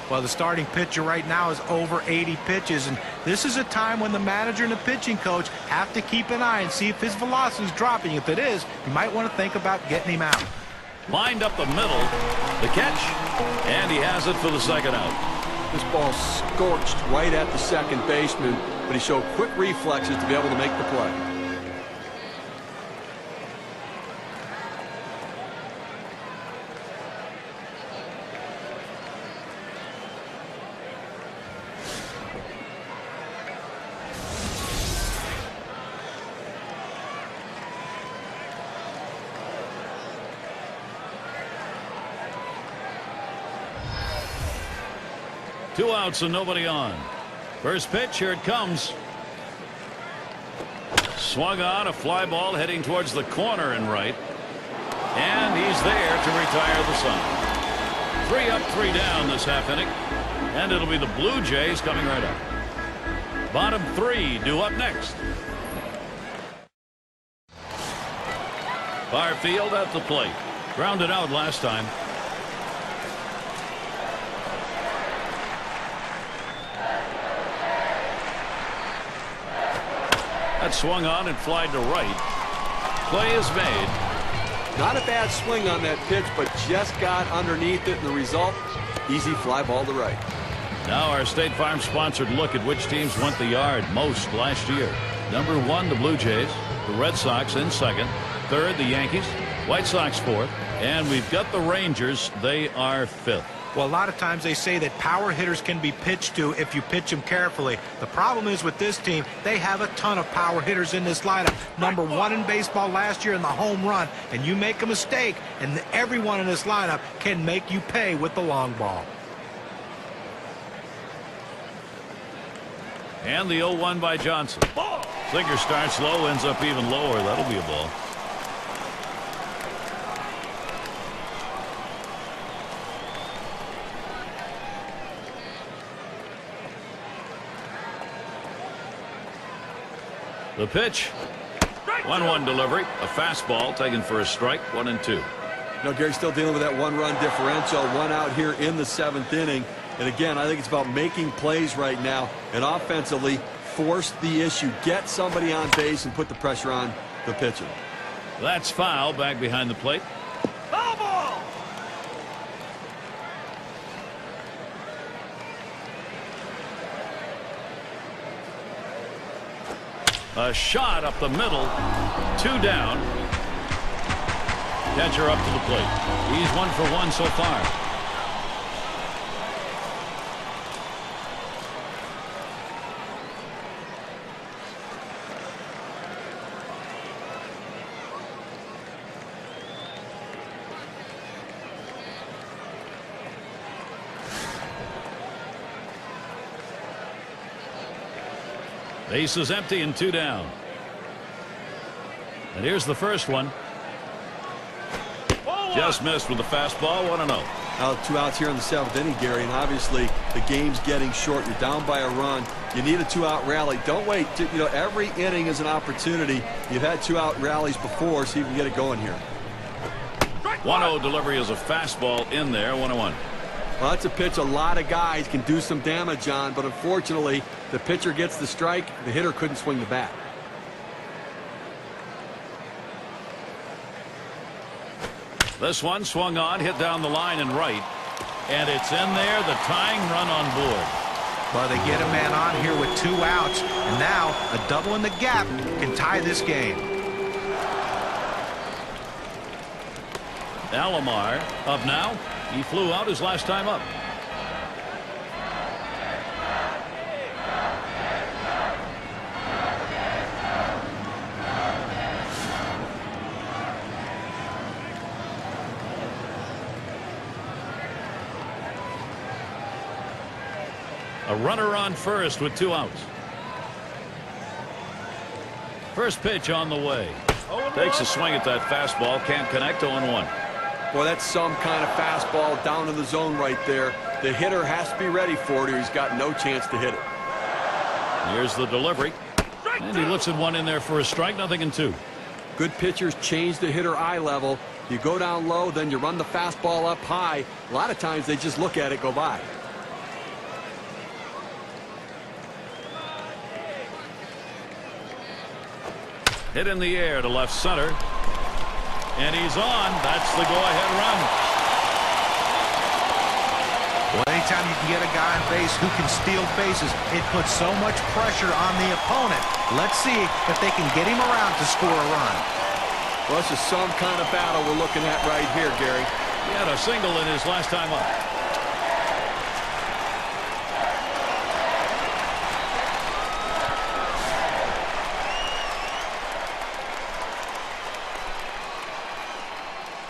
Well, the starting pitcher right now is over 80 pitches, and this is a time when the manager and the pitching coach have to keep an eye and see if his velocity is dropping. If it is, you might want to think about getting him out. Lined up the middle, the catch, and he has it for the second out. This ball scorched right at the second baseman, but he showed quick reflexes to be able to make the play. Two outs and nobody on. First pitch, here it comes. Swung on, a fly ball heading towards the corner and right. And he's there to retire the side. 3 up, 3 down this half inning. And it'll be the Blue Jays coming right up. Bottom 3 due up next. Far field at the plate. Grounded out last time. That swung on and flied to right. Play is made. Not a bad swing on that pitch, but just got underneath it, and the result, easy fly ball to right. Now our State Farm sponsored look at which teams went the yard most last year. Number 1, the Blue Jays. The Red Sox in second. Third, the Yankees. White Sox fourth. And we've got the Rangers. They are fifth. Well, a lot of times they say that power hitters can be pitched to if you pitch them carefully. The problem is with this team, they have a ton of power hitters in this lineup. Number 1 in baseball last year in the home run. And you make a mistake, and everyone in this lineup can make you pay with the long ball. And the 0-1 by Johnson. Singer starts low, ends up even lower. That'll be a ball. The pitch. 1-1 delivery. A fastball taken for a strike. 1-2. No, Gary's still dealing with that 1-run differential. 1 out here in the 7th inning. And again, I think it's about making plays right now and offensively force the issue. Get somebody on base and put the pressure on the pitcher. That's foul back behind the plate. Foul ball. A shot up the middle. 2 down. Catcher up to the plate. He's 1 for 1 so far. Base is empty and 2 down. And here's the first one. Just missed with the fastball. 1-0. Now 2 outs here in the 7th inning, Gary, and obviously the game's getting short. You're down by a run. You need a 2-out rally. Don't wait. Every inning is an opportunity. You've had 2-out rallies before, so you can get it going here. 1-0 delivery is a fastball in there. 1-1. Well, that's a pitch a lot of guys can do some damage on, but unfortunately, the pitcher gets the strike. The hitter couldn't swing the bat. This one swung on, hit down the line and right. And it's in there, the tying run on board. Well, they get a man on here with 2 outs, and now a double in the gap can tie this game. Alomar up now. He flew out his last time up. A runner on first with 2 outs. First pitch on the way. Takes a swing at that fastball. Can't connect. 0-1. Boy, that's some kind of fastball down in the zone right there. The hitter has to be ready for it or he's got no chance to hit it. Here's the delivery. And he looks at one in there for a strike. 0-2. Good pitchers change the hitter eye level. You go down low, then you run the fastball up high. A lot of times they just look at it go by. Hit in the air to left center. And he's on. That's the go-ahead run. Well, anytime you can get a guy on base who can steal bases, it puts so much pressure on the opponent. Let's see if they can get him around to score a run. Well, this is some kind of battle we're looking at right here, Gary. He had a single in his last time up.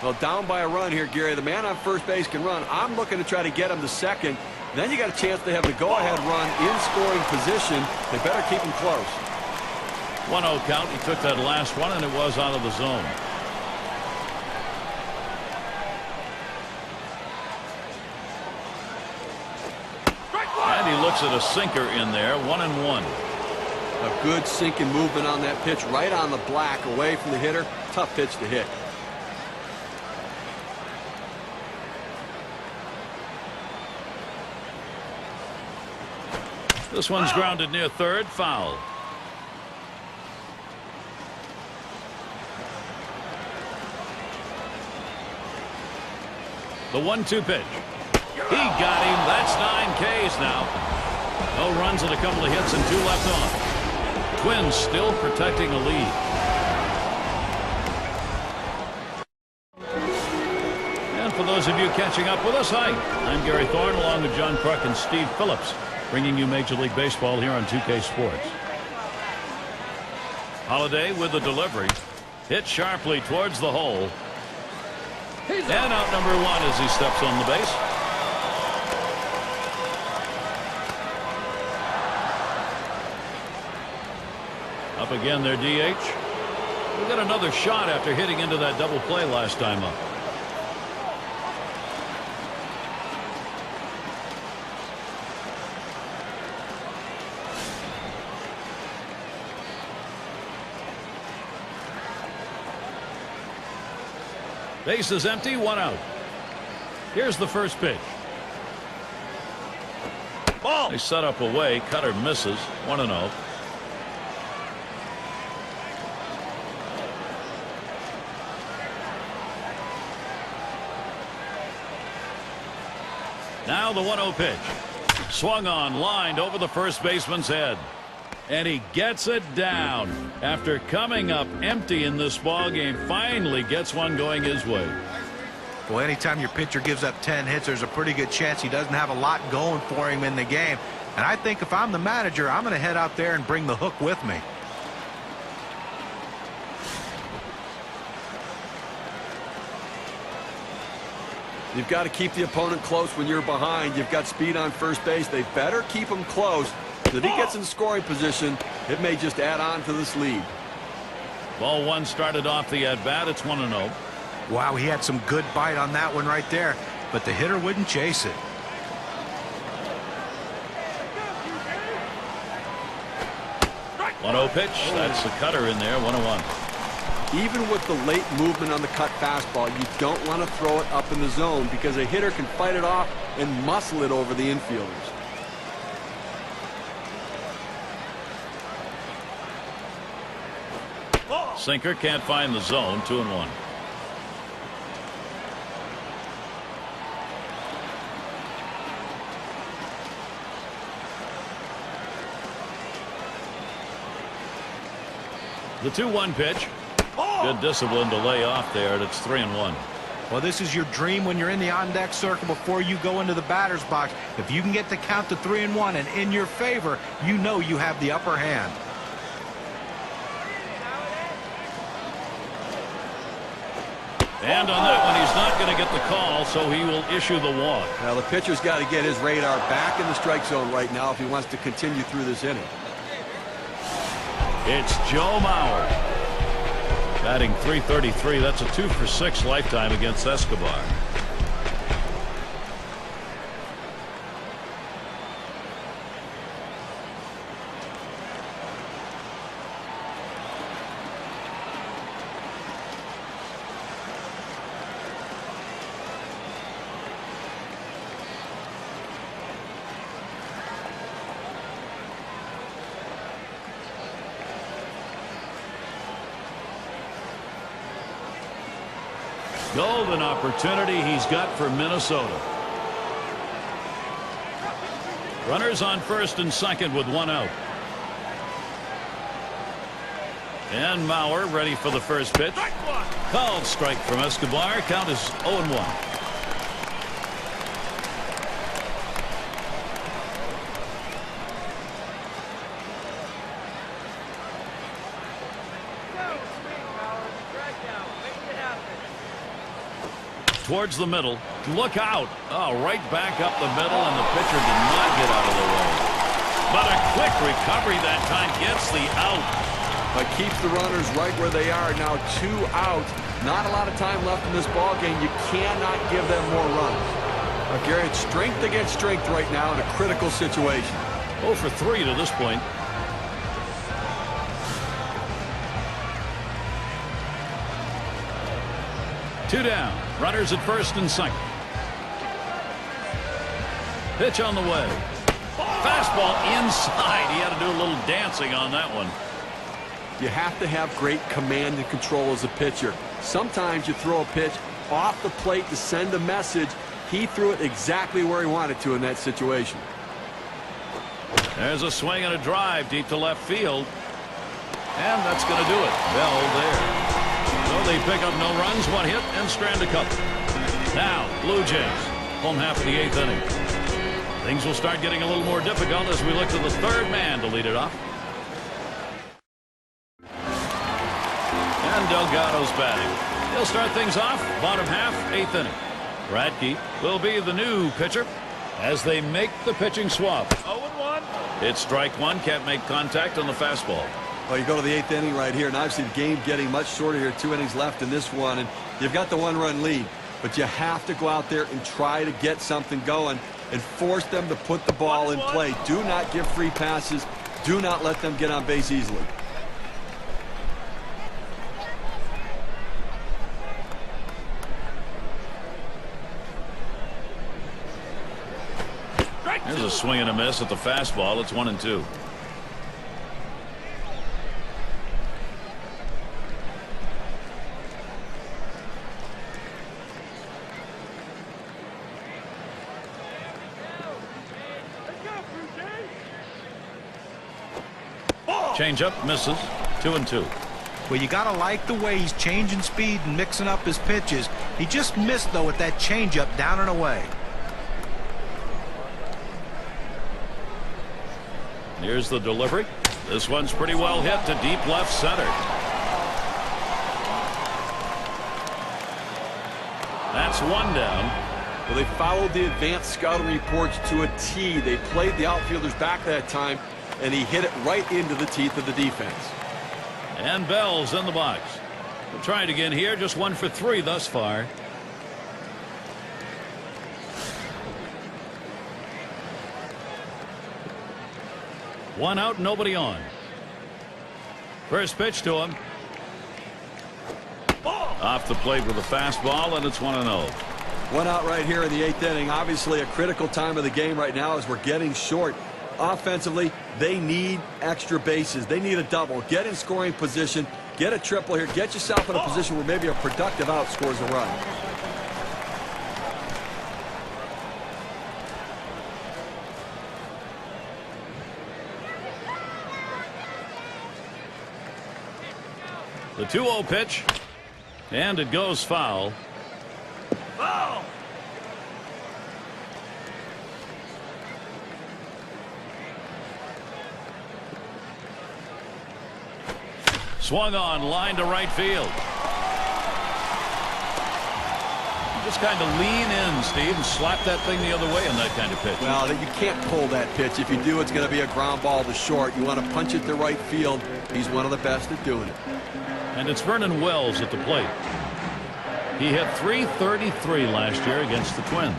Well, down by a run here, Gary. The man on first base can run. I'm looking to try to get him to second. Then you got a chance to have the go-ahead run in scoring position. They better keep him close. 1-0 count. He took that last one, and it was out of the zone. And he looks at a sinker in there. 1-1. A good sinking movement on that pitch, right on the black, away from the hitter. Tough pitch to hit. This one's grounded near third. Foul. The 1-2 pitch. He got him. That's 9 Ks now. No runs and a couple of hits and 2 left on. Twins still protecting a lead. And for those of you catching up with us, hi. I'm Gary Thorne along with John Kruk and Steve Phillips, bringing you Major League Baseball here on 2K Sports. Halladay with the delivery. Hit sharply towards the hole. And out number 1 as he steps on the base. Up again their DH. We got another shot after hitting into that double play last time up. Base is empty, 1 out. Here's the first pitch. Ball. They set up away. Cutter misses. 1-0. Now the 1-0 pitch. Swung on, lined over the first baseman's head. And he gets it down. After coming up empty in this ball game, finally gets one going his way. Well, anytime your pitcher gives up 10 hits, there's a pretty good chance he doesn't have a lot going for him in the game. And I think if I'm the manager, I'm going to head out there and bring the hook with me. You've got to keep the opponent close when you're behind. You've got speed on first base. They better keep him close. If he gets in scoring position, it may just add on to this lead. Ball 1 started off the at-bat. It's 1-0. Wow, he had some good bite on that one right there, but the hitter wouldn't chase it. One 1-0 pitch. That's the cutter in there. 1-1. Even with the late movement on the cut fastball, you don't want to throw it up in the zone because a hitter can fight it off and muscle it over the infielders. Sinker can't find the zone. 2-1. The 2-1 pitch. Good discipline to lay off there, and it's 3-1. Well, this is your dream when you're in the on-deck circle before you go into the batter's box. If you can get the count to 3-1 and in your favor, you know you have the upper hand. And on that one, he's not going to get the call, so he will issue the walk. Now, the pitcher's got to get his radar back in the strike zone right now if he wants to continue through this inning. It's Joe Mauer. Batting .333. That's a 2 for 6 lifetime against Escobar. Golden opportunity he's got for Minnesota. Runners on first and second with one out. And Mauer ready for the first pitch. Called strike from Escobar. Count is 0-1. Towards the middle. Look out. Oh, right back up the middle, and the pitcher did not get out of the way. But a quick recovery that time gets the out. But keeps the runners right where they are. Now 2 out. Not a lot of time left in this ball game. You cannot give them more runs. Gary, it's strength against strength right now in a critical situation. 0 for 3 to this point. Two down. Runners at first and second. Pitch on the way. Fastball inside. He had to do a little dancing on that one. You have to have great command and control as a pitcher. Sometimes you throw a pitch off the plate to send a message. He threw it exactly where he wanted to in that situation. There's a swing and a drive deep to left field. And that's going to do it. Bell there. So they pick up no runs, 1 hit, and strand a couple. Now, Blue Jays, home half of the 8th inning. Things will start getting a little more difficult as we look to the third man to lead it off. And Delgado's batting. He'll start things off, bottom half, 8th inning. Radke will be the new pitcher as they make the pitching swap. 0-1. It's strike one, can't make contact on the fastball. Well, you go to the 8th inning right here, and obviously the game getting much shorter here. 2 innings left in this one, and you've got the 1-run lead. But you have to go out there and try to get something going and force them to put the ball in play. Do not give free passes. Do not let them get on base easily. There's a swing and a miss at the fastball. It's 1-2. Change-up misses. 2-2. Well, you got to like the way he's changing speed and mixing up his pitches. He just missed, though, with that change-up down and away. Here's the delivery. This one's pretty well hit to deep left center. That's 1 down. Well, they followed the advanced scouting reports to a T. They played the outfielders back that time, and he hit it right into the teeth of the defense. And Bell's in the box. We'll try it again here. Just 1 for 3 thus far. One out, nobody on. First pitch to him. Off the plate with a fastball, and it's 1-0. 1 out right here in the 8th inning. Obviously a critical time of the game right now as we're getting short. Offensively, they need extra bases. They need a double. Get in scoring position. Get a triple here. Get yourself in a position where maybe a productive out scores a run. The 2-0 pitch, and it goes foul. Foul! Swung on, line to right field. Just kind of lean in, Steve, and slap that thing the other way on that kind of pitch. Well, you can't pull that pitch. If you do, it's going to be a ground ball to short. You want to punch it to right field. He's one of the best at doing it. And it's Vernon Wells at the plate. He hit .333 last year against the Twins.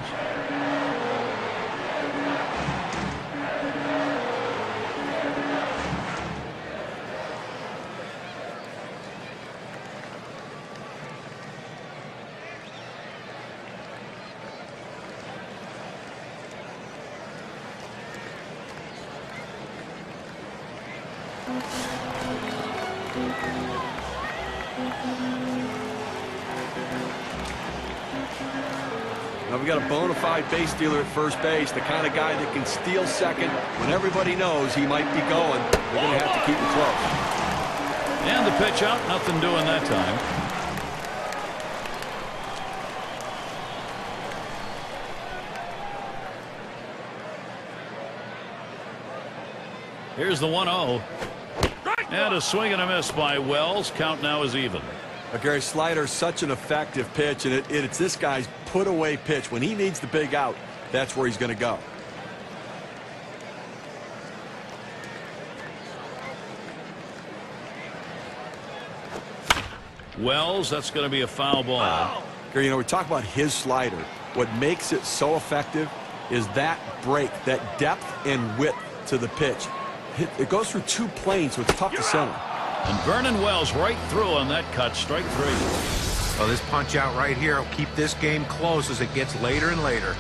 Now we got a bona fide base stealer at first base, the kind of guy that can steal second when everybody knows he might be going. They're going to have to keep it close. And the pitch out, nothing doing that time. Here's the 1-0. And a swing and a miss by Wells. Count now is even. Gary, slider's such an effective pitch, and it's this guy's put-away pitch. When he needs the big out, that's where he's going to go. Wells, that's going to be a foul ball. Gary, you know, we talk about his slider. What makes it so effective is that break, that depth and width to the pitch. It goes through two planes, so it's tough to center. And Vernon Wells right through on that cut, strike three. Well, this punch out right here will keep this game close as it gets later and later.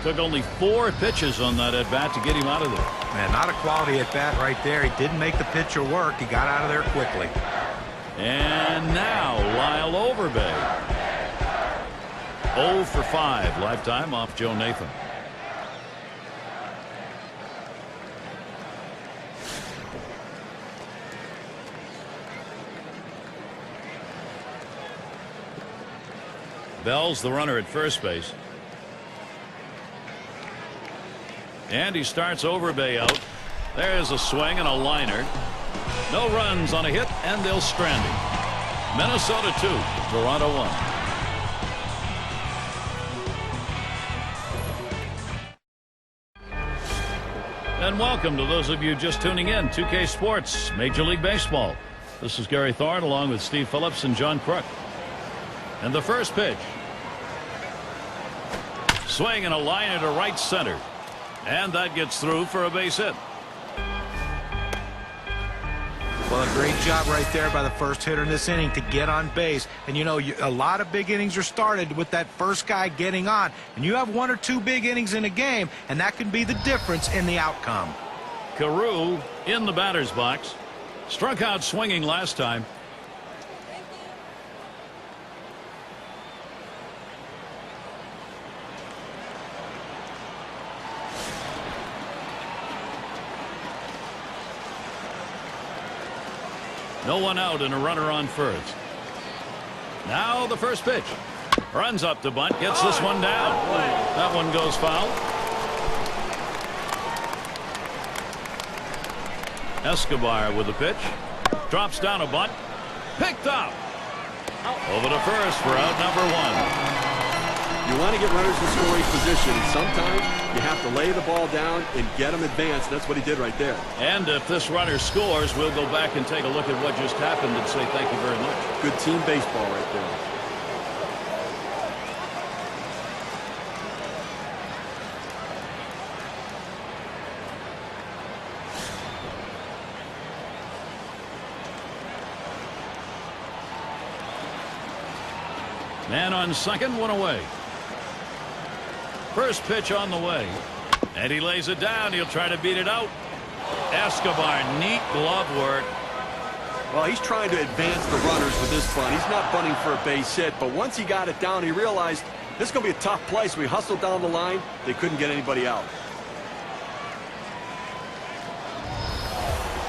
Took only 4 pitches on that at bat to get him out of there. Man, not a quality at bat right there. He didn't make the pitcher work. He got out of there quickly. And now Lyle Overbay. 0 for 5 lifetime off Joe Nathan. Bell's the runner at first base. And he starts Overbay out. There's a swing and a liner. No runs on a hit, and they'll strand him. Minnesota 2, Toronto 1. And welcome to those of you just tuning in. 2K Sports, Major League Baseball. This is Gary Thorne along with Steve Phillips and John Crook. And the first pitch. Swing and a liner to right center. And that gets through for a base hit. Well, a great job right there by the first hitter in this inning to get on base. And, you know, a lot of big innings are started with that first guy getting on. And you have 1 or 2 big innings in a game, and that can be the difference in the outcome. Carew in the batter's box. Struck out swinging last time. No one out and a runner on first. Now the first pitch. Runs up to bunt. Gets this one down. That one goes foul. Escobar with the pitch. Drops down a bunt. Picked up. Over to first for out number 1. You want to get runners in scoring position. Sometimes you have to lay the ball down and get them advanced. That's what he did right there. And if this runner scores, we'll go back and take a look at what just happened and say thank you very much. Good team baseball right there. Man on second, 1 away. First pitch on the way. And he lays it down. He'll try to beat it out. Escobar, neat glove work. Well, he's trying to advance the runners with this bunt. He's not bunting for a base hit, but once he got it down, he realized this is going to be a tough play, so he hustled down the line. They couldn't get anybody out.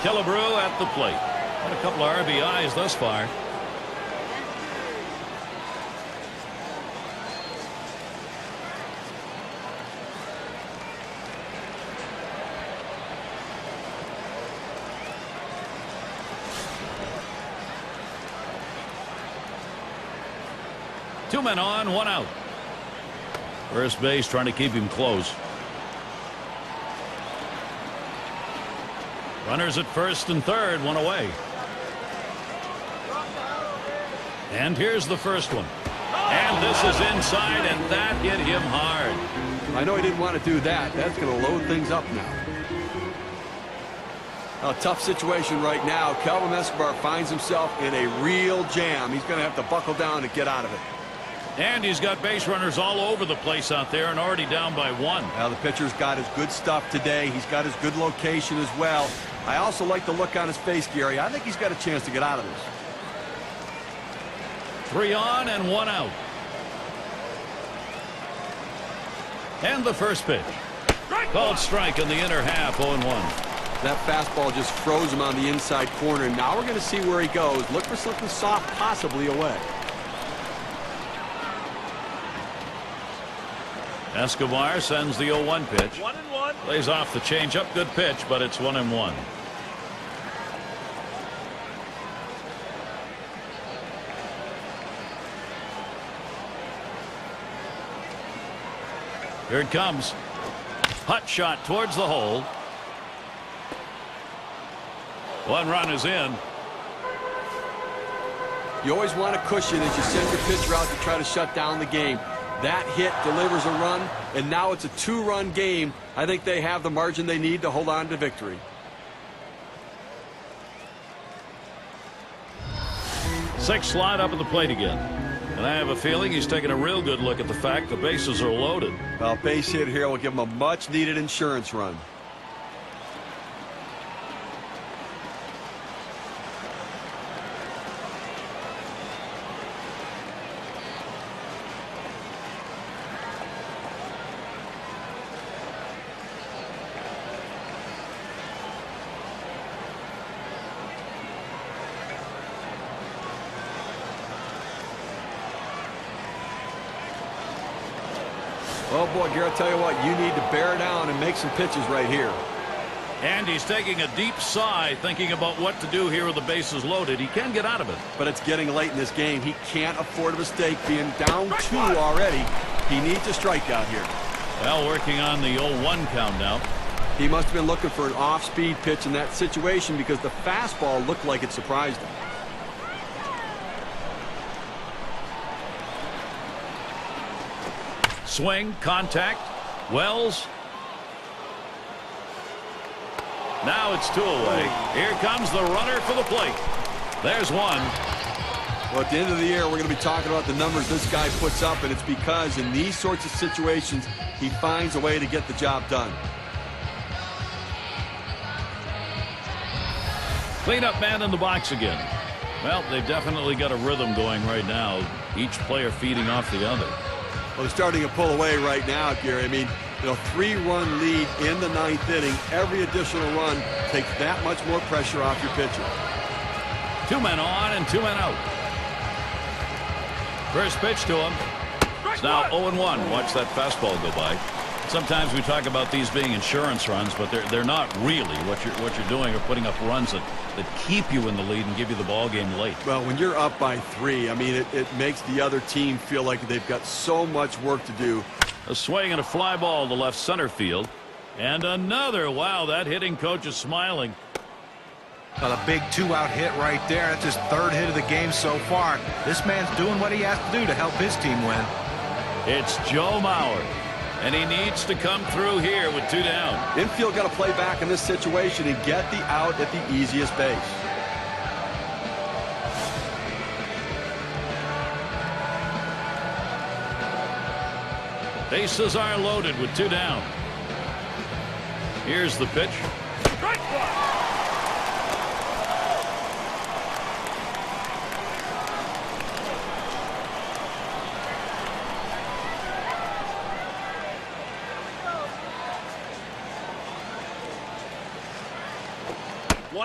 Killebrew at the plate. Had a couple of RBIs thus far. Two men on, 1 out. First base trying to keep him close. Runners at first and third, one away. And here's the first one. And this is inside, and that hit him hard. I know he didn't want to do that. That's going to load things up now. A tough situation right now. Kelvin Escobar finds himself in a real jam. He's going to have to buckle down to get out of it. And he's got base runners all over the place out there and already down by one. Now the pitcher's got his good stuff today. He's got his good location as well. I also like the look on his face, Gary. I think he's got a chance to get out of this. 3 on and 1 out. And the first pitch. Called strike in the inner half, 0-1. That fastball just froze him on the inside corner. Now we're going to see where he goes. Look for something soft, possibly away. Escobar sends the 0-1 pitch. 1-1. Plays off the changeup. Good pitch, but it's 1-1. Here it comes. Hot shot towards the hole. 1 run is in. You always want a cushion as you send your pitcher out to try to shut down the game. That hit delivers a run, and now it's a 2-run game. I think they have the margin they need to hold on to victory. Sixth slot up at the plate again. And I have a feeling he's taking a real good look at the fact the bases are loaded. Well, base hit here will give him a much-needed insurance run. Oh, boy, Garrett, tell you what, you need to bear down and make some pitches right here. And he's taking a deep sigh, thinking about what to do here with the bases loaded. He can get out of it. But it's getting late in this game. He can't afford a mistake. Being down 2 already, he needs a strikeout here. Well, working on the 0-1 count now. He must have been looking for an off-speed pitch in that situation because the fastball looked like it surprised him. Swing, contact, Wells. Now it's 2 away. Here comes the runner for the plate. There's 1. Well, at the end of the year, we're going to be talking about the numbers this guy puts up, and it's because in these sorts of situations, he finds a way to get the job done. Cleanup man in the box again. Well, they've definitely got a rhythm going right now. Each player feeding off the other. Well, they're starting to pull away right now, Gary. I mean, 3-run lead in the 9th inning. Every additional run takes that much more pressure off your pitcher. 2 men on and 2 men out. First pitch to him. It's now 0-1. Watch that fastball go by. Sometimes we talk about these being insurance runs, but they're not really. What you're doing are putting up runs that keep you in the lead and give you the ball game late. Well, when you're up by 3, I mean, it makes the other team feel like they've got so much work to do. A swing and a fly ball to left center field. And another. Wow, that hitting coach is smiling. Well, a big 2-out hit right there. That's his 3rd hit of the game so far. This man's doing what he has to do to help his team win. It's Joe Mauer. And he needs to come through here with 2 down. Infield got to play back in this situation and get the out at the easiest base. Bases are loaded with 2 down. Here's the pitch.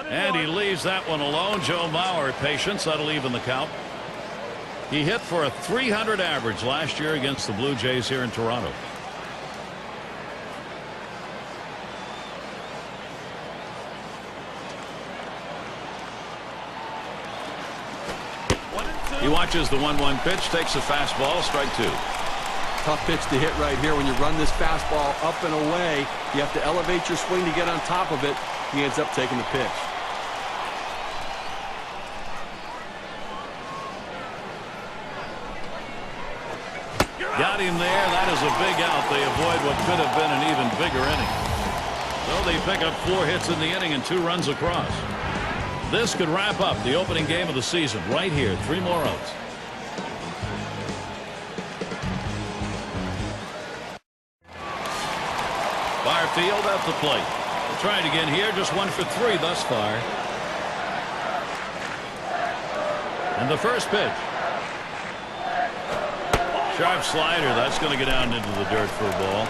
And he leaves that one alone. Joe Mauer, patience. That'll even the count. He hit for a .300 average last year against the Blue Jays here in Toronto. He watches the 1-1 pitch, takes a fastball, strike 2. Tough pitch to hit right here. When you run this fastball up and away, you have to elevate your swing to get on top of it. He ends up taking the pitch. Got him there. That is a big out. They avoid what could have been an even bigger inning. So they pick up 4 hits in the inning and 2 runs across. This could wrap up the opening game of the season right here. 3 more outs. Barfield at the plate. Trying again here. Just 1 for 3 thus far. And the first pitch. Sharp slider. That's going to get down into the dirt for a ball.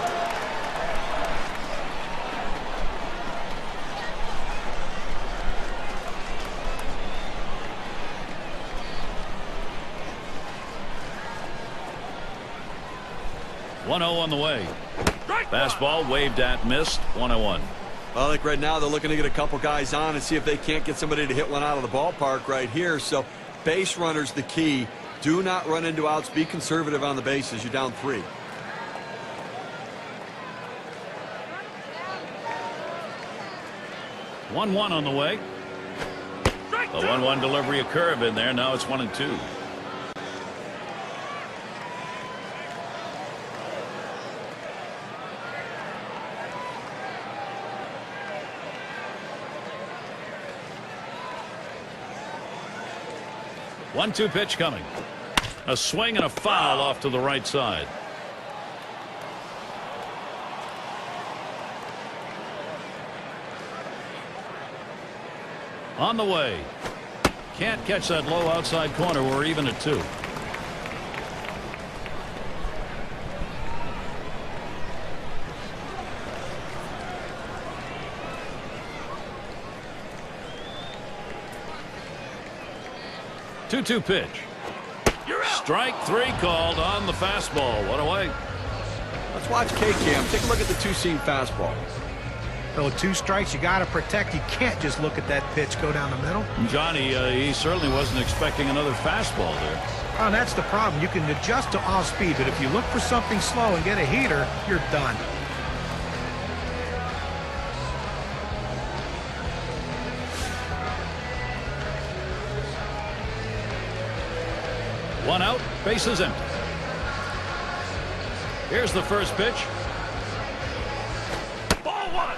.1-0 on the way. Fastball waved at, missed. 1-1. Well, I think right now they're looking to get a couple guys on and see if they can't get somebody to hit one out of the ballpark right here. So base runner's the key. Do not run into outs. Be conservative on the bases. You're down 3. .1-1 on the way. The 1-1 delivery, a curve in there. Now it's 1-2. One-two pitch coming. A swing and a foul off to the right side. On the way. Can't catch that low outside corner. We're even at 2. Two-two pitch. Strike 3 called on the fastball. 1 away. Let's watch K-Cam. Take a look at the 2-seam fastball. So with 2 strikes, you got to protect. You can't just look at that pitch go down the middle. Johnny, he certainly wasn't expecting another fastball there. Oh, that's the problem. You can adjust to off speed, but if you look for something slow and get a heater, you're done. One out, bases empty. Here's the first pitch. Ball 1.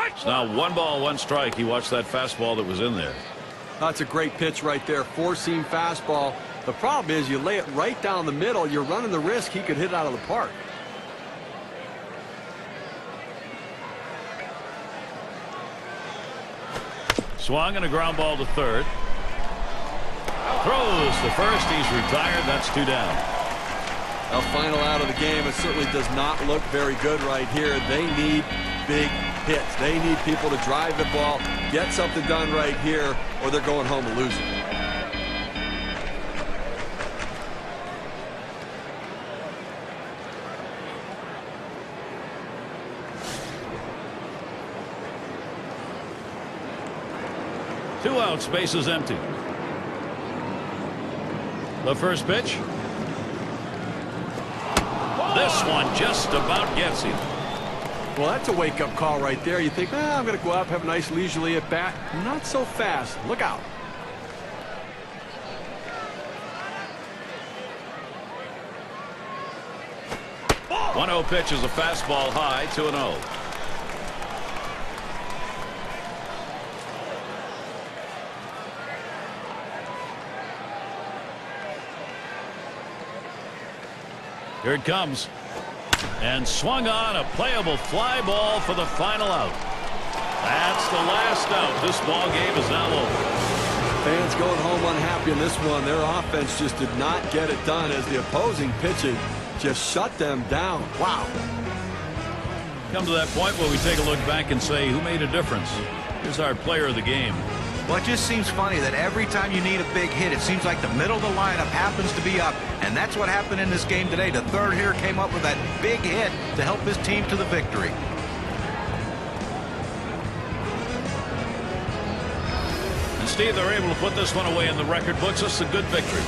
It's now 1 ball, 1 strike. He watched that fastball that was in there. That's a great pitch right there. 4-seam fastball. The problem is you lay it right down the middle. You're running the risk he could hit out of the park. Swung and a ground ball to third. Throws to first. He's retired. That's 2 down. A final out of the game. It certainly does not look very good right here. They need big hits. They need people to drive the ball, get something done right here, or they're going home and losing. Two outs, bases empty. The first pitch. This one just about gets him. Well, that's a wake-up call right there. You think, I'm going to go up, have a nice leisurely at bat. Not so fast. Look out. Oh. 1-0 pitch is a fastball high, 2-0. Here it comes. And swung on, a playable fly ball for the final out. That's the last out. This ball game is now over. Fans going home unhappy in this one. Their offense just did not get it done as the opposing pitching just shut them down. Wow. Come to that point where we take a look back and say, who made a difference? Here's our player of the game. Well, it just seems funny that every time you need a big hit, it seems like the middle of the lineup happens to be up. And that's what happened in this game today. The third hitter came up with that big hit to help his team to the victory. And Steve, they're able to put this one away in the record books. This is a good victory.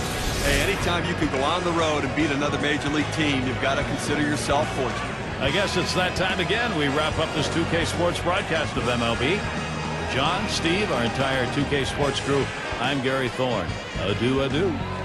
Hey, anytime you can go on the road and beat another major league team, you've got to consider yourself fortunate. I guess it's that time again. We wrap up this 2K Sports broadcast of MLB. John, Steve, our entire 2K Sports crew, I'm Gary Thorne. Adieu, adieu.